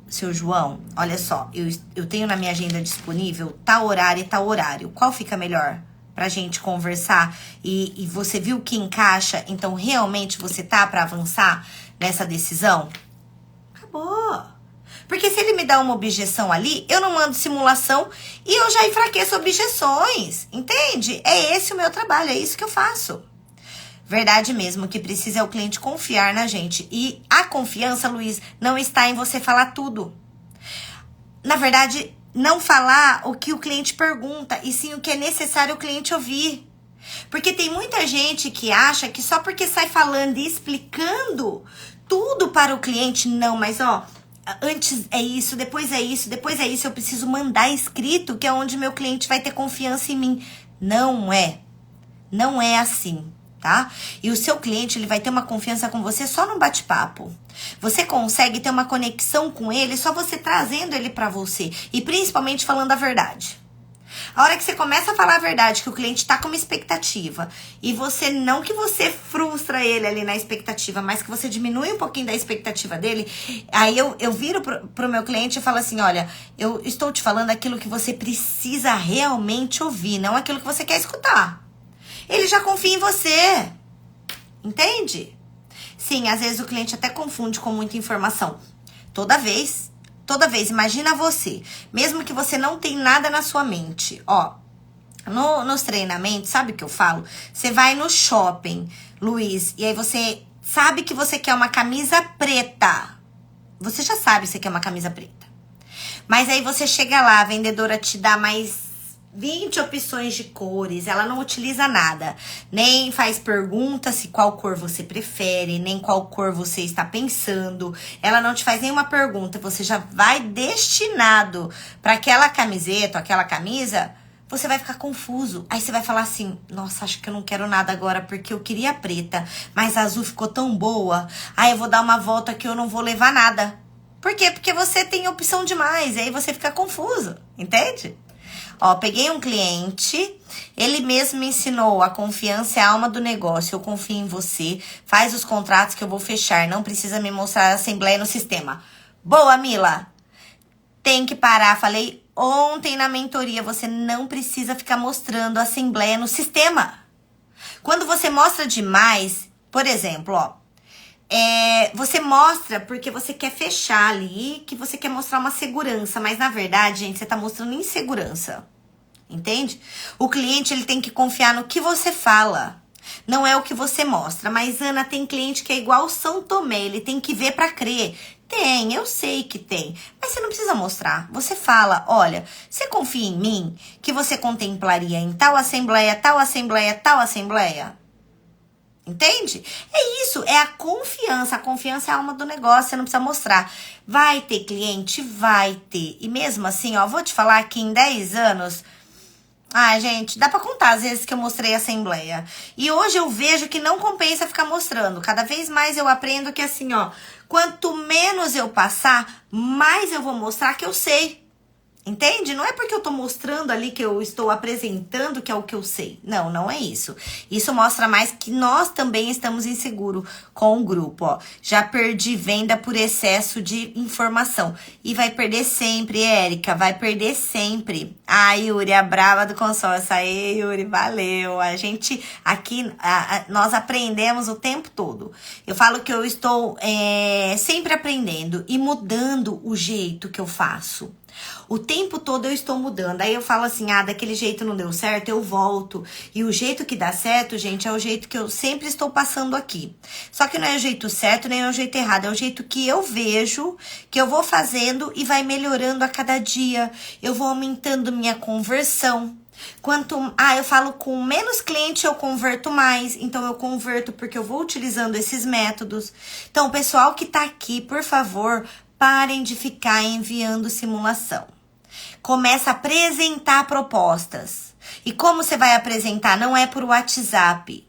Seu João, olha só, eu tenho na minha agenda disponível tal horário e tal horário. Qual fica melhor pra gente conversar? E você viu que encaixa, então realmente você tá pra avançar nessa decisão? Acabou. Porque se ele me dá uma objeção ali, eu não mando simulação e eu já enfraqueço objeções, entende? É esse o meu trabalho, é isso que eu faço. Verdade mesmo, o que precisa é o cliente confiar na gente. E a confiança, Luiz, não está em você falar tudo. Na verdade, não falar o que o cliente pergunta, e sim o que é necessário o cliente ouvir. Porque tem muita gente que acha que só porque sai falando e explicando tudo para o cliente, não, mas ó, antes é isso, depois é isso, depois é isso, eu preciso mandar escrito, que é onde meu cliente vai ter confiança em mim. Não é. Não é assim, tá? E o seu cliente, ele vai ter uma confiança com você só no bate-papo. Você consegue ter uma conexão com ele só você trazendo ele pra você. E principalmente falando a verdade. A hora que você começa a falar a verdade, que o cliente tá com uma expectativa, e você, não que você frustra ele ali na expectativa, mas que você diminui um pouquinho da expectativa dele, aí eu viro pro meu cliente e falo assim, olha, eu estou te falando aquilo que você precisa realmente ouvir, não aquilo que você quer escutar. Ele já confia em você, entende? Sim, às vezes o cliente até confunde com muita informação. Toda vez, imagina você, mesmo que você não tem nada na sua mente, ó, nos treinamentos, sabe o que eu falo? Você vai no shopping, Luiz, e aí você sabe que você quer uma camisa preta. Você já sabe que você quer uma camisa preta. Mas aí você chega lá, a vendedora te dá mais 20 opções de cores, ela não utiliza nada, nem faz pergunta se qual cor você prefere, nem qual cor você está pensando, ela não te faz nenhuma pergunta, você já vai destinado para aquela camiseta, aquela camisa, você vai ficar confuso, aí você vai falar assim, nossa, acho que eu não quero nada agora, porque eu queria preta, mas a azul ficou tão boa, aí eu vou dar uma volta que eu não vou levar nada. Por quê? Porque você tem opção demais, e aí você fica confuso, entende? Ó, peguei um cliente, ele mesmo me ensinou, a confiança é a alma do negócio, eu confio em você, faz os contratos que eu vou fechar, não precisa me mostrar a assembleia no sistema. Boa, Mila! Tem que parar, falei ontem na mentoria, você não precisa ficar mostrando a assembleia no sistema. Quando você mostra demais, por exemplo, ó, você mostra porque você quer fechar ali, que você quer mostrar uma segurança, mas na verdade, gente, você tá mostrando insegurança, entende? O cliente, ele tem que confiar no que você fala, não é o que você mostra. Mas, Ana, tem cliente que é igual São Tomé, ele tem que ver pra crer. Tem, eu sei que tem, mas você não precisa mostrar. Você fala, olha, você confia em mim que você contemplaria em tal assembleia, tal assembleia, tal assembleia? Entende? É isso, é a confiança. A confiança é a alma do negócio, você não precisa mostrar. Vai ter cliente? Vai ter. E mesmo assim, ó, vou te falar que em 10 anos... Ah, gente, dá pra contar as vezes que eu mostrei a assembleia. E hoje eu vejo que não compensa ficar mostrando. Cada vez mais eu aprendo que assim, ó... Quanto menos eu passar, mais eu vou mostrar que eu sei. Entende? Não é porque eu tô mostrando ali que eu estou apresentando que é o que eu sei. Não, não é isso. Isso mostra mais que nós também estamos inseguros com o grupo, ó. Já perdi venda por excesso de informação. E vai perder sempre, Érica. Vai perder sempre. Ah, Yuri, a brava do consórcio. Aí, Yuri, valeu. A gente aqui, nós aprendemos o tempo todo. Eu falo que eu estou sempre aprendendo e mudando o jeito que eu faço. O tempo todo eu estou mudando. Aí eu falo assim, daquele jeito não deu certo, eu volto. E o jeito que dá certo, gente, é o jeito que eu sempre estou passando aqui. Só que não é o jeito certo, nem é o jeito errado. É o jeito que eu vejo, que eu vou fazendo e vai melhorando a cada dia. Eu vou aumentando minha conversão. Eu falo com menos cliente eu converto mais, então eu converto porque eu vou utilizando esses métodos. Então, o pessoal que tá aqui, por favor, parem de ficar enviando simulação. Começa a apresentar propostas. E como você vai apresentar? Não é por WhatsApp.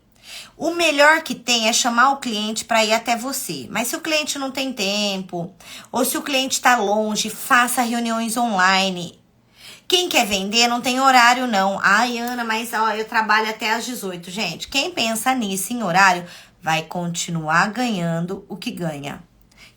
O melhor que tem é chamar o cliente para ir até você. Mas se o cliente não tem tempo, ou se o cliente está longe, faça reuniões online. Quem quer vender não tem horário, não. Ai, Ana, mas eu trabalho até às 18. Gente, quem pensa nisso em horário vai continuar ganhando o que ganha.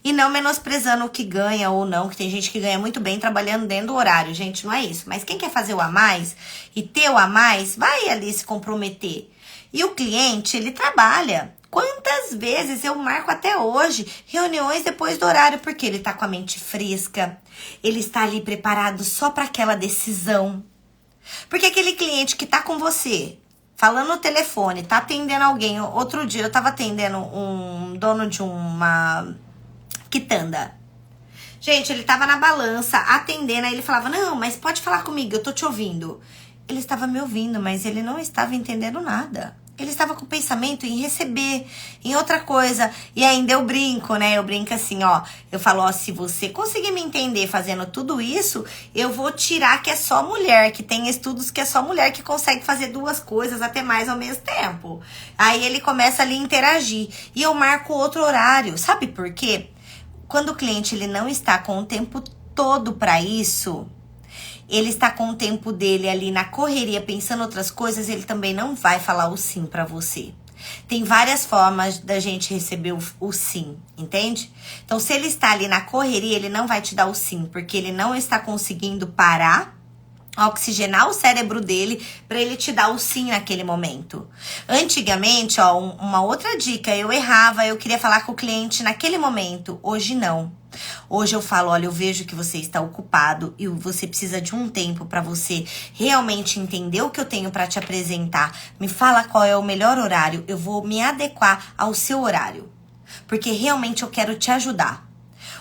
E não menosprezando o que ganha ou não, que tem gente que ganha muito bem trabalhando dentro do horário. Gente, não é isso. Mas quem quer fazer o a mais e ter o a mais, vai ali se comprometer. E o cliente, ele trabalha. Quantas vezes eu marco até hoje reuniões depois do horário, porque ele tá com a mente fresca, ele está ali preparado só para aquela decisão. Porque aquele cliente que tá com você, falando no telefone, tá atendendo alguém. Outro dia eu tava atendendo um dono de uma quitanda. Gente, ele tava na balança, atendendo, aí ele falava, não, mas pode falar comigo, eu tô te ouvindo. Ele estava me ouvindo, mas ele não estava entendendo nada. Ele estava com o pensamento em receber, em outra coisa. E ainda eu brinco, né? Eu brinco assim, eu falo, se você conseguir me entender fazendo tudo isso, eu vou tirar que é só mulher, que tem estudos que é só mulher que consegue fazer duas coisas, até mais ao mesmo tempo. Aí ele começa ali a interagir. E eu marco outro horário. Sabe por quê? Quando o cliente ele não está com o tempo todo para isso, ele está com o tempo dele ali na correria, pensando outras coisas, ele também não vai falar o sim para você. Tem várias formas da gente receber o sim, entende? Então, se ele está ali na correria, ele não vai te dar o sim, porque ele não está conseguindo parar, oxigenar o cérebro dele para ele te dar o sim naquele momento. Antigamente, uma outra dica, eu errava, eu queria falar com o cliente naquele momento, hoje não. Hoje eu falo, olha, eu vejo que você está ocupado e você precisa de um tempo para você realmente entender o que eu tenho para te apresentar. Me fala qual é o melhor horário, eu vou me adequar ao seu horário, porque realmente eu quero te ajudar.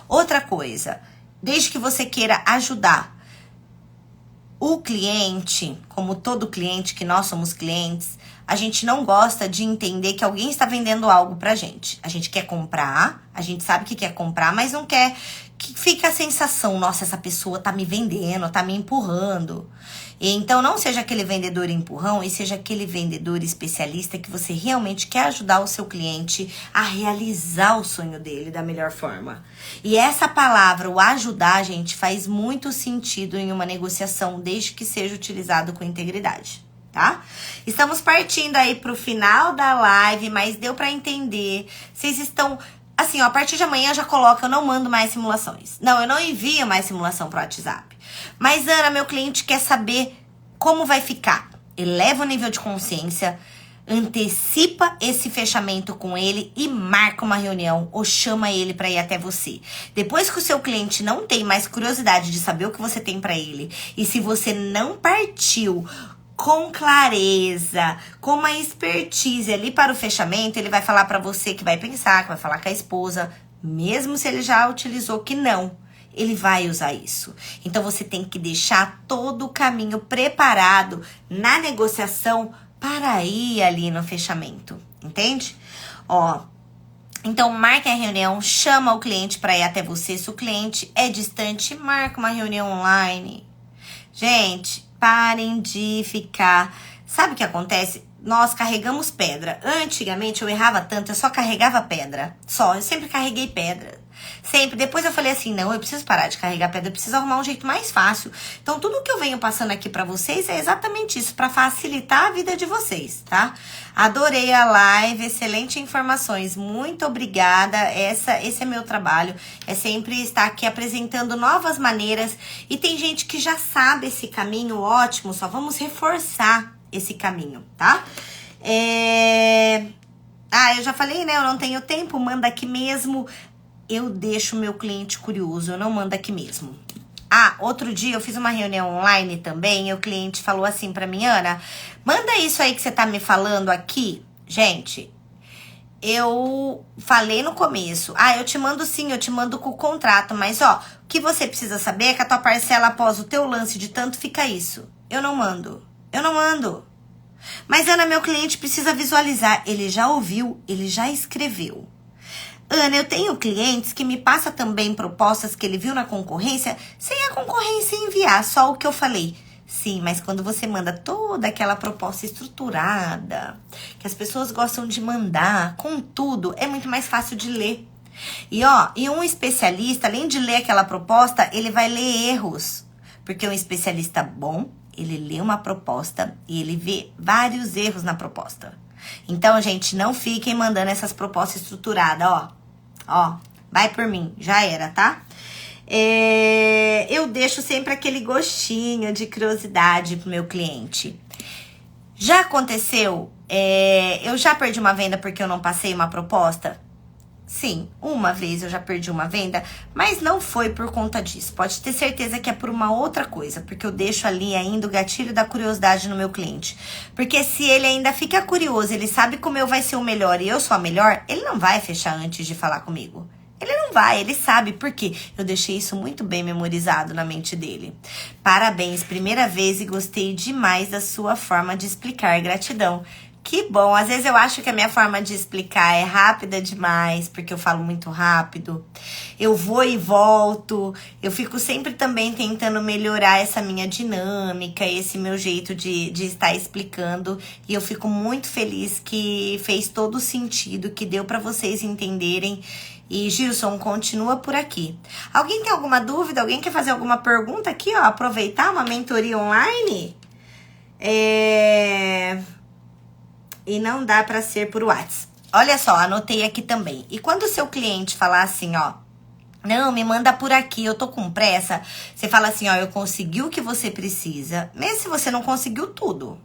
Outra coisa, desde que você queira ajudar o cliente, como todo cliente, que nós somos clientes, a gente não gosta de entender que alguém está vendendo algo pra gente. A gente quer comprar, a gente sabe que quer comprar, mas não quer que fique a sensação, nossa, essa pessoa tá me vendendo, tá me empurrando. E então não seja aquele vendedor empurrão e seja aquele vendedor especialista que você realmente quer ajudar o seu cliente a realizar o sonho dele da melhor forma. E essa palavra, o ajudar, gente, faz muito sentido em uma negociação, desde que seja utilizado com integridade, tá? Estamos partindo aí pro final da live, mas deu pra entender. Vocês estão... Assim, a partir de amanhã eu já coloco, eu não mando mais simulações. Não, eu não envio mais simulação pro WhatsApp. Mas, Ana, meu cliente quer saber como vai ficar. Eleva o nível de consciência, antecipa esse fechamento com ele e marca uma reunião ou chama ele para ir até você. Depois que o seu cliente não tem mais curiosidade de saber o que você tem para ele, e se você não partiu com clareza, com uma expertise ali para o fechamento, ele vai falar para você que vai pensar, que vai falar com a esposa, mesmo se ele já utilizou que não. Ele vai usar isso. Então, você tem que deixar todo o caminho preparado na negociação para ir ali no fechamento. Entende? Então, marque a reunião, chama o cliente para ir até você. Se o cliente é distante, marca uma reunião online. Gente, parem de ficar... Sabe o que acontece? Nós carregamos pedra. Antigamente, eu errava tanto, eu só carregava pedra. Eu sempre carreguei pedra. Sempre. Depois eu falei assim, não, eu preciso parar de carregar pedra, eu preciso arrumar um jeito mais fácil. Então, tudo que eu venho passando aqui pra vocês é exatamente isso, pra facilitar a vida de vocês, tá? Adorei a live, excelente informações, muito obrigada. Esse é meu trabalho, é sempre estar aqui apresentando novas maneiras. E tem gente que já sabe esse caminho, ótimo, só vamos reforçar esse caminho, tá? Eu já falei, né? Eu não tenho tempo, manda aqui mesmo. Eu deixo o meu cliente curioso, eu não mando aqui mesmo. Ah, outro dia eu fiz uma reunião online também e o cliente falou assim pra mim, Ana, manda isso aí que você tá me falando aqui. Gente, eu falei no começo, eu te mando sim, eu te mando com o contrato, mas ó, o que você precisa saber é que a tua parcela após o teu lance de tanto fica isso. Eu não mando. Mas Ana, meu cliente precisa visualizar. Ele já ouviu, ele já escreveu. Ana, eu tenho clientes que me passam também propostas que ele viu na concorrência, sem a concorrência enviar, só o que eu falei. Sim, mas quando você manda toda aquela proposta estruturada, que as pessoas gostam de mandar, com tudo, é muito mais fácil de ler. E um especialista, além de ler aquela proposta, ele vai ler erros. Porque um especialista bom, ele lê uma proposta e ele vê vários erros na proposta. Então, gente, não fiquem mandando essas propostas estruturadas, ó, vai por mim, já era, tá? Eu deixo sempre aquele gostinho de curiosidade pro meu cliente. Já aconteceu? Eu já perdi uma venda porque eu não passei uma proposta? Sim, uma vez eu já perdi uma venda, mas não foi por conta disso. Pode ter certeza que é por uma outra coisa, porque eu deixo ali ainda o gatilho da curiosidade no meu cliente. Porque se ele ainda fica curioso, ele sabe que o meu vai ser o melhor e eu sou a melhor, ele não vai fechar antes de falar comigo. Ele não vai, ele sabe por quê. Eu deixei isso muito bem memorizado na mente dele. Parabéns, primeira vez e gostei demais da sua forma de explicar. Gratidão. Que bom, às vezes eu acho que a minha forma de explicar é rápida demais, porque eu falo muito rápido. Eu vou e volto, eu fico sempre também tentando melhorar essa minha dinâmica, esse meu jeito de estar explicando. E eu fico muito feliz que fez todo sentido, que deu para vocês entenderem. E Gilson, continua por aqui. Alguém tem alguma dúvida? Alguém quer fazer alguma pergunta aqui, ó? Aproveitar uma mentoria online? E não dá para ser por WhatsApp. Olha só, anotei aqui também. E quando o seu cliente falar assim, ó, não, me manda por aqui, eu tô com pressa, você fala assim, ó, eu consegui o que você precisa, mesmo se você não conseguiu tudo.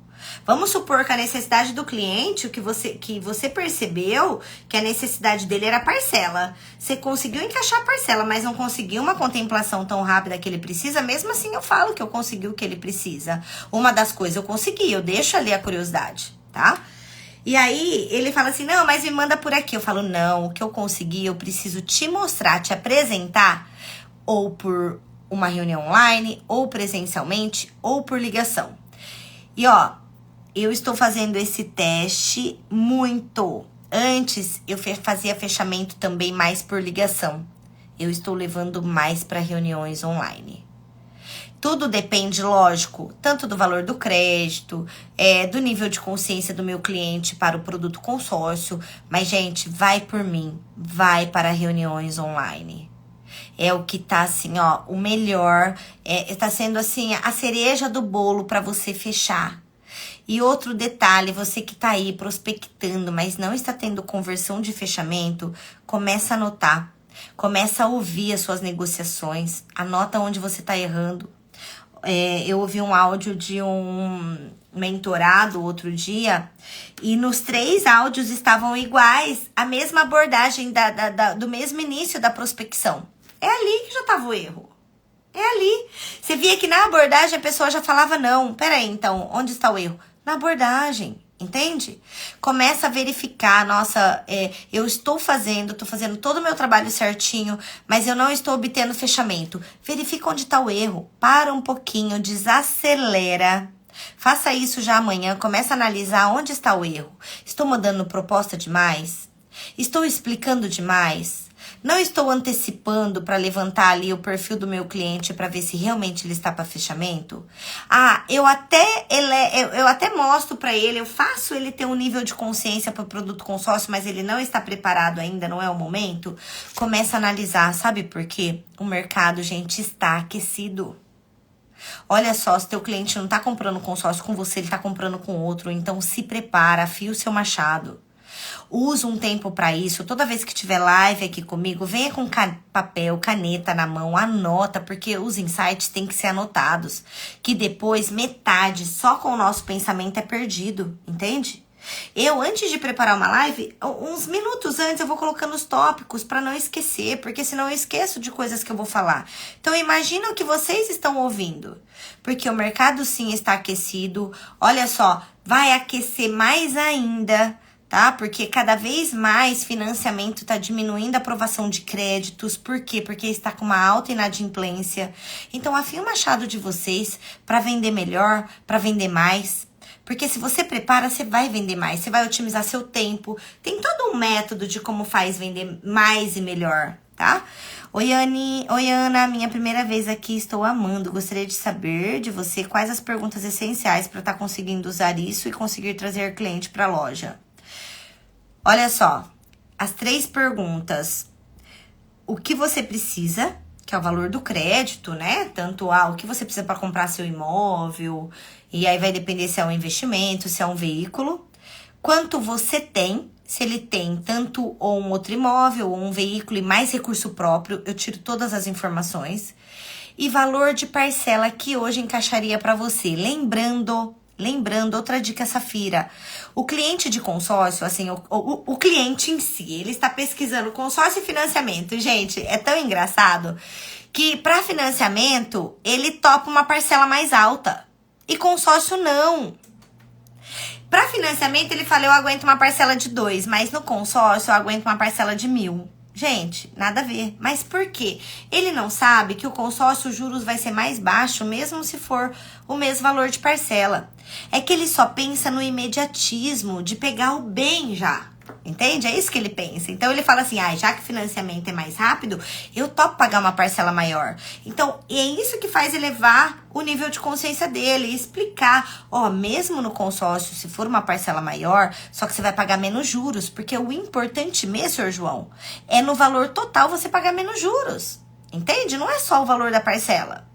Vamos supor que a necessidade do cliente, que você percebeu que a necessidade dele era parcela. Você conseguiu encaixar a parcela, mas não conseguiu uma contemplação tão rápida que ele precisa, mesmo assim eu falo que eu consegui o que ele precisa. Uma das coisas eu consegui, eu deixo ali a curiosidade, tá? E aí, ele fala assim, não, mas me manda por aqui. Eu falo, não, o que eu consegui, eu preciso te mostrar, te apresentar, ou por uma reunião online, ou presencialmente, ou por ligação. E ó, eu estou fazendo esse teste muito. Antes, eu fazia fechamento também mais por ligação. Eu estou levando mais para reuniões online. Tudo depende, lógico, tanto do valor do crédito, do nível de consciência do meu cliente para o produto consórcio. Mas, gente, vai por mim, vai para reuniões online. É o que tá assim, ó, o melhor. Tá sendo assim, a cereja do bolo para você fechar. E outro detalhe, você que tá aí prospectando, mas não está tendo conversão de fechamento, começa a anotar. Começa a ouvir as suas negociações. Anota onde você tá errando. Eu ouvi um áudio de um mentorado outro dia e nos 3 áudios estavam iguais, a mesma abordagem do mesmo início da prospecção. É ali que já estava o erro. É ali. Você via que na abordagem a pessoa já falava não. Peraí, então, onde está o erro? Na abordagem. Entende? Começa a verificar, nossa, eu estou fazendo todo o meu trabalho certinho, mas eu não estou obtendo fechamento. Verifica onde está o erro, para um pouquinho, desacelera. Faça isso já amanhã, começa a analisar onde está o erro. Estou mandando proposta demais? Estou explicando demais? Não estou antecipando para levantar ali o perfil do meu cliente para ver se realmente ele está para fechamento? Eu até mostro para ele, eu faço ele ter um nível de consciência para o produto consórcio, mas ele não está preparado ainda, não é o momento. Começa a analisar, sabe por quê? O mercado, gente, está aquecido. Olha só, se teu cliente não está comprando consórcio com você, ele está comprando com outro, então se prepara, afia o seu machado. Usa um tempo para isso. Toda vez que tiver live aqui comigo, venha com papel, caneta na mão, anota, porque os insights têm que ser anotados. Que depois metade só com o nosso pensamento é perdido, entende? Eu, antes de preparar uma live, uns minutos antes eu vou colocando os tópicos para não esquecer, porque senão eu esqueço de coisas que eu vou falar. Então, imagina o que vocês estão ouvindo, porque o mercado sim está aquecido. Olha só, vai aquecer mais ainda, tá? Porque cada vez mais financiamento está diminuindo a aprovação de créditos. Por quê? Porque está com uma alta inadimplência. Então, afie o machado de vocês para vender melhor, para vender mais. Porque se você prepara, você vai vender mais, você vai otimizar seu tempo. Tem todo um método de como faz vender mais e melhor, tá? Oi, Ana, minha primeira vez aqui, estou amando. Gostaria de saber de você quais as perguntas essenciais para estar conseguindo usar isso e conseguir trazer cliente para a loja. Olha só, as 3 perguntas. O que você precisa, que é o valor do crédito, né? Tanto o que você precisa para comprar seu imóvel, e aí vai depender se é um investimento, se é um veículo. Quanto você tem, se ele tem tanto ou um outro imóvel, ou um veículo e mais recurso próprio, eu tiro todas as informações. E valor de parcela que hoje encaixaria para você. Lembrando, outra dica, Safira. O cliente de consórcio, assim, o cliente em si, ele está pesquisando consórcio e financiamento. Gente, é tão engraçado que para financiamento, ele topa uma parcela mais alta. E consórcio não. Para financiamento, ele fala, eu aguento uma parcela de 2, mas no consórcio eu aguento uma parcela de 1.000. Gente, nada a ver. Mas por quê? Ele não sabe que o consórcio, os juros vai ser mais baixo, mesmo se for o mesmo valor de parcela. É que ele só pensa no imediatismo de pegar o bem já. Entende? É isso que ele pensa. Então, ele fala assim, já que financiamento é mais rápido, eu topo pagar uma parcela maior. Então, é isso que faz elevar o nível de consciência dele e explicar, mesmo no consórcio, se for uma parcela maior, só que você vai pagar menos juros, porque o importante mesmo, senhor João, é no valor total você pagar menos juros. Entende? Não é só o valor da parcela.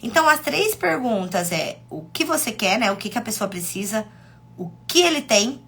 Então, as 3 perguntas é o que você quer, né? O que a pessoa precisa, o que ele tem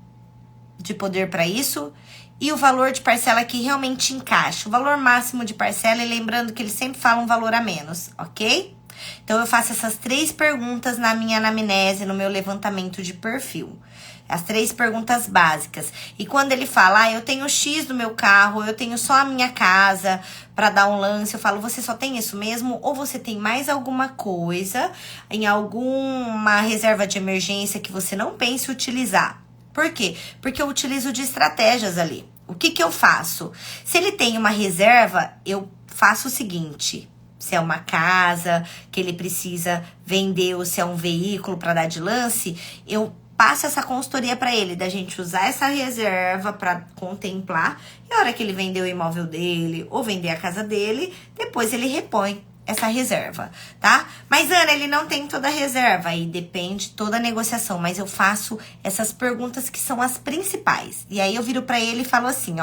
de poder para isso e o valor de parcela que realmente encaixa. O valor máximo de parcela, e lembrando que eles sempre falam um valor a menos, ok? Então, eu faço essas 3 perguntas na minha anamnese, no meu levantamento de perfil. As 3 perguntas básicas. E quando ele fala, eu tenho X do meu carro, eu tenho só a minha casa para dar um lance, eu falo, você só tem isso mesmo? Ou você tem mais alguma coisa em alguma reserva de emergência que você não pense utilizar? Por quê? Porque eu utilizo de estratégias ali. O que eu faço? Se ele tem uma reserva, eu faço o seguinte. Se é uma casa que ele precisa vender ou se é um veículo para dar de lance, eu passo essa consultoria para ele, da gente usar essa reserva para contemplar. E a hora que ele vender o imóvel dele ou vender a casa dele, depois ele repõe essa reserva, tá? Mas, Ana, ele não tem toda a reserva, aí depende toda a negociação, mas eu faço essas perguntas que são as principais. E aí eu viro pra ele e falo assim,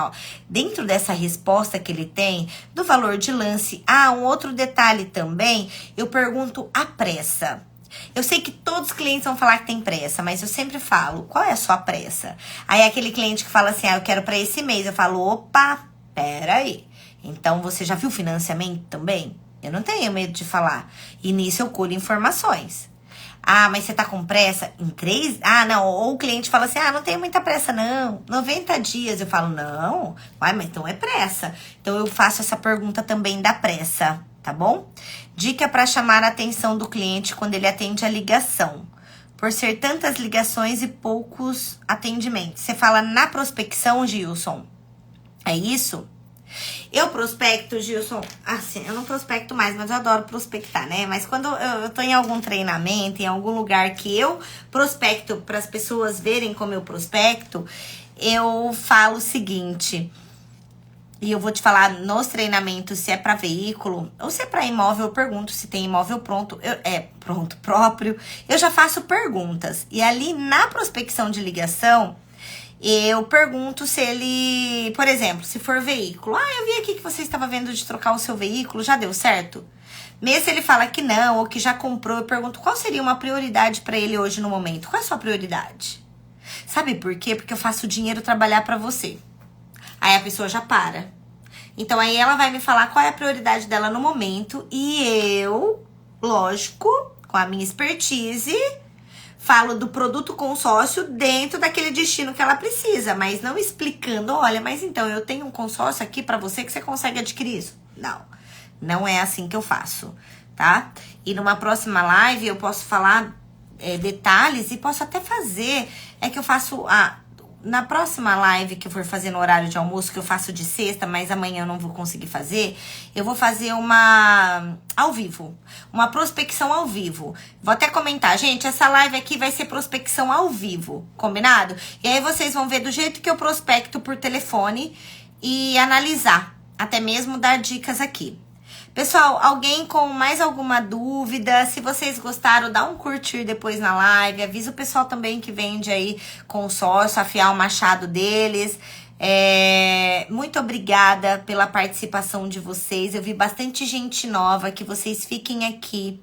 dentro dessa resposta que ele tem, do valor de lance, um outro detalhe também, eu pergunto a pressa. Eu sei que todos os clientes vão falar que tem pressa, mas eu sempre falo, qual é a sua pressa? Aí aquele cliente que fala assim, eu quero pra esse mês, eu falo, opa, peraí. Então, você já viu financiamento também? Eu não tenho medo de falar. E nisso eu colho informações. Mas você tá com pressa? Em 3? Não. Ou o cliente fala assim, não tenho muita pressa, não. 90 dias. Eu falo, não. Mas então é pressa. Então eu faço essa pergunta também da pressa, tá bom? Dica para chamar a atenção do cliente quando ele atende a ligação. Por ser tantas ligações e poucos atendimentos. Você fala na prospecção, Gilson? É isso? Eu prospecto, Gilson, assim, eu não prospecto mais, mas eu adoro prospectar, né? Mas quando eu tô em algum treinamento, em algum lugar que eu prospecto para as pessoas verem como eu prospecto, eu falo o seguinte, e eu vou te falar nos treinamentos se é para veículo ou se é para imóvel, eu pergunto se tem imóvel pronto próprio, eu já faço perguntas. E ali na prospecção de ligação, eu pergunto se ele, por exemplo, se for veículo. Eu vi aqui que você estava vendo de trocar o seu veículo, já deu certo? Mesmo se ele fala que não, ou que já comprou, eu pergunto qual seria uma prioridade para ele hoje no momento. Qual é a sua prioridade? Sabe por quê? Porque eu faço o dinheiro trabalhar para você. Aí a pessoa já para. Então aí ela vai me falar qual é a prioridade dela no momento. E eu, lógico, com a minha expertise, falo do produto consórcio dentro daquele destino que ela precisa, mas não explicando, olha, mas então eu tenho um consórcio aqui para você que você consegue adquirir isso. Não, não é assim que eu faço, tá? E numa próxima live eu posso falar detalhes e posso até fazer, que eu faço na próxima live que eu for fazer no horário de almoço, que eu faço de sexta, mas amanhã eu não vou conseguir fazer, eu vou fazer uma ao vivo, uma prospecção ao vivo. Vou até comentar, gente, essa live aqui vai ser prospecção ao vivo, combinado? E aí vocês vão ver do jeito que eu prospecto por telefone e analisar, até mesmo dar dicas aqui. Pessoal, alguém com mais alguma dúvida? Se vocês gostaram, dá um curtir depois na live. Avisa o pessoal também que vende aí consórcio, afiar o machado deles. Muito obrigada pela participação de vocês. Eu vi bastante gente nova, que vocês fiquem aqui.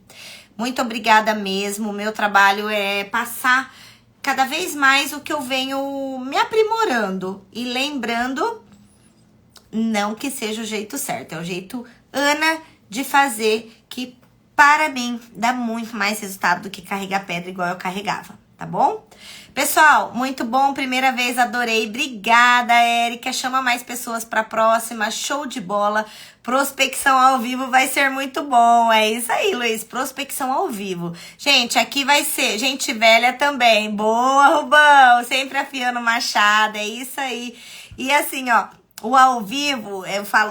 Muito obrigada mesmo. O meu trabalho é passar cada vez mais o que eu venho me aprimorando. E lembrando, não que seja o jeito certo, é o jeito Ana de fazer, que para mim dá muito mais resultado do que carregar pedra igual eu carregava, tá bom? Pessoal, muito bom, primeira vez, adorei, obrigada, Érica, chama mais pessoas pra próxima, show de bola, prospecção ao vivo vai ser muito bom, é isso aí, Luiz, prospecção ao vivo. Gente, aqui vai ser gente velha também, boa, Rubão, sempre afiando machado, é isso aí. E assim, ó, o ao vivo,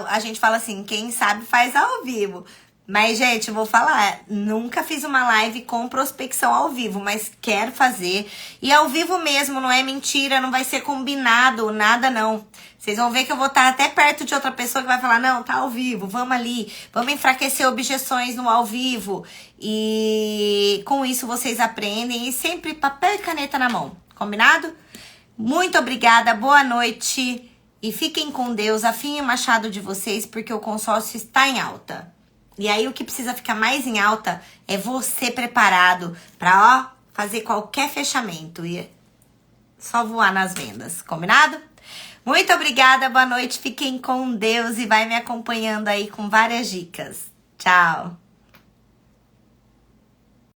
a gente fala assim, quem sabe faz ao vivo. Mas, gente, eu vou falar, nunca fiz uma live com prospecção ao vivo, mas quero fazer. E ao vivo mesmo, não é mentira, não vai ser combinado, nada não. Vocês vão ver que eu vou estar até perto de outra pessoa que vai falar, não, tá ao vivo, vamos ali, vamos enfraquecer objeções no ao vivo. E com isso vocês aprendem, e sempre papel e caneta na mão, combinado? Muito obrigada, boa noite. E fiquem com Deus, afiem o machado de vocês, porque o consórcio está em alta. E aí o que precisa ficar mais em alta é você preparado para fazer qualquer fechamento e só voar nas vendas, combinado? Muito obrigada, boa noite, fiquem com Deus e vai me acompanhando aí com várias dicas. Tchau!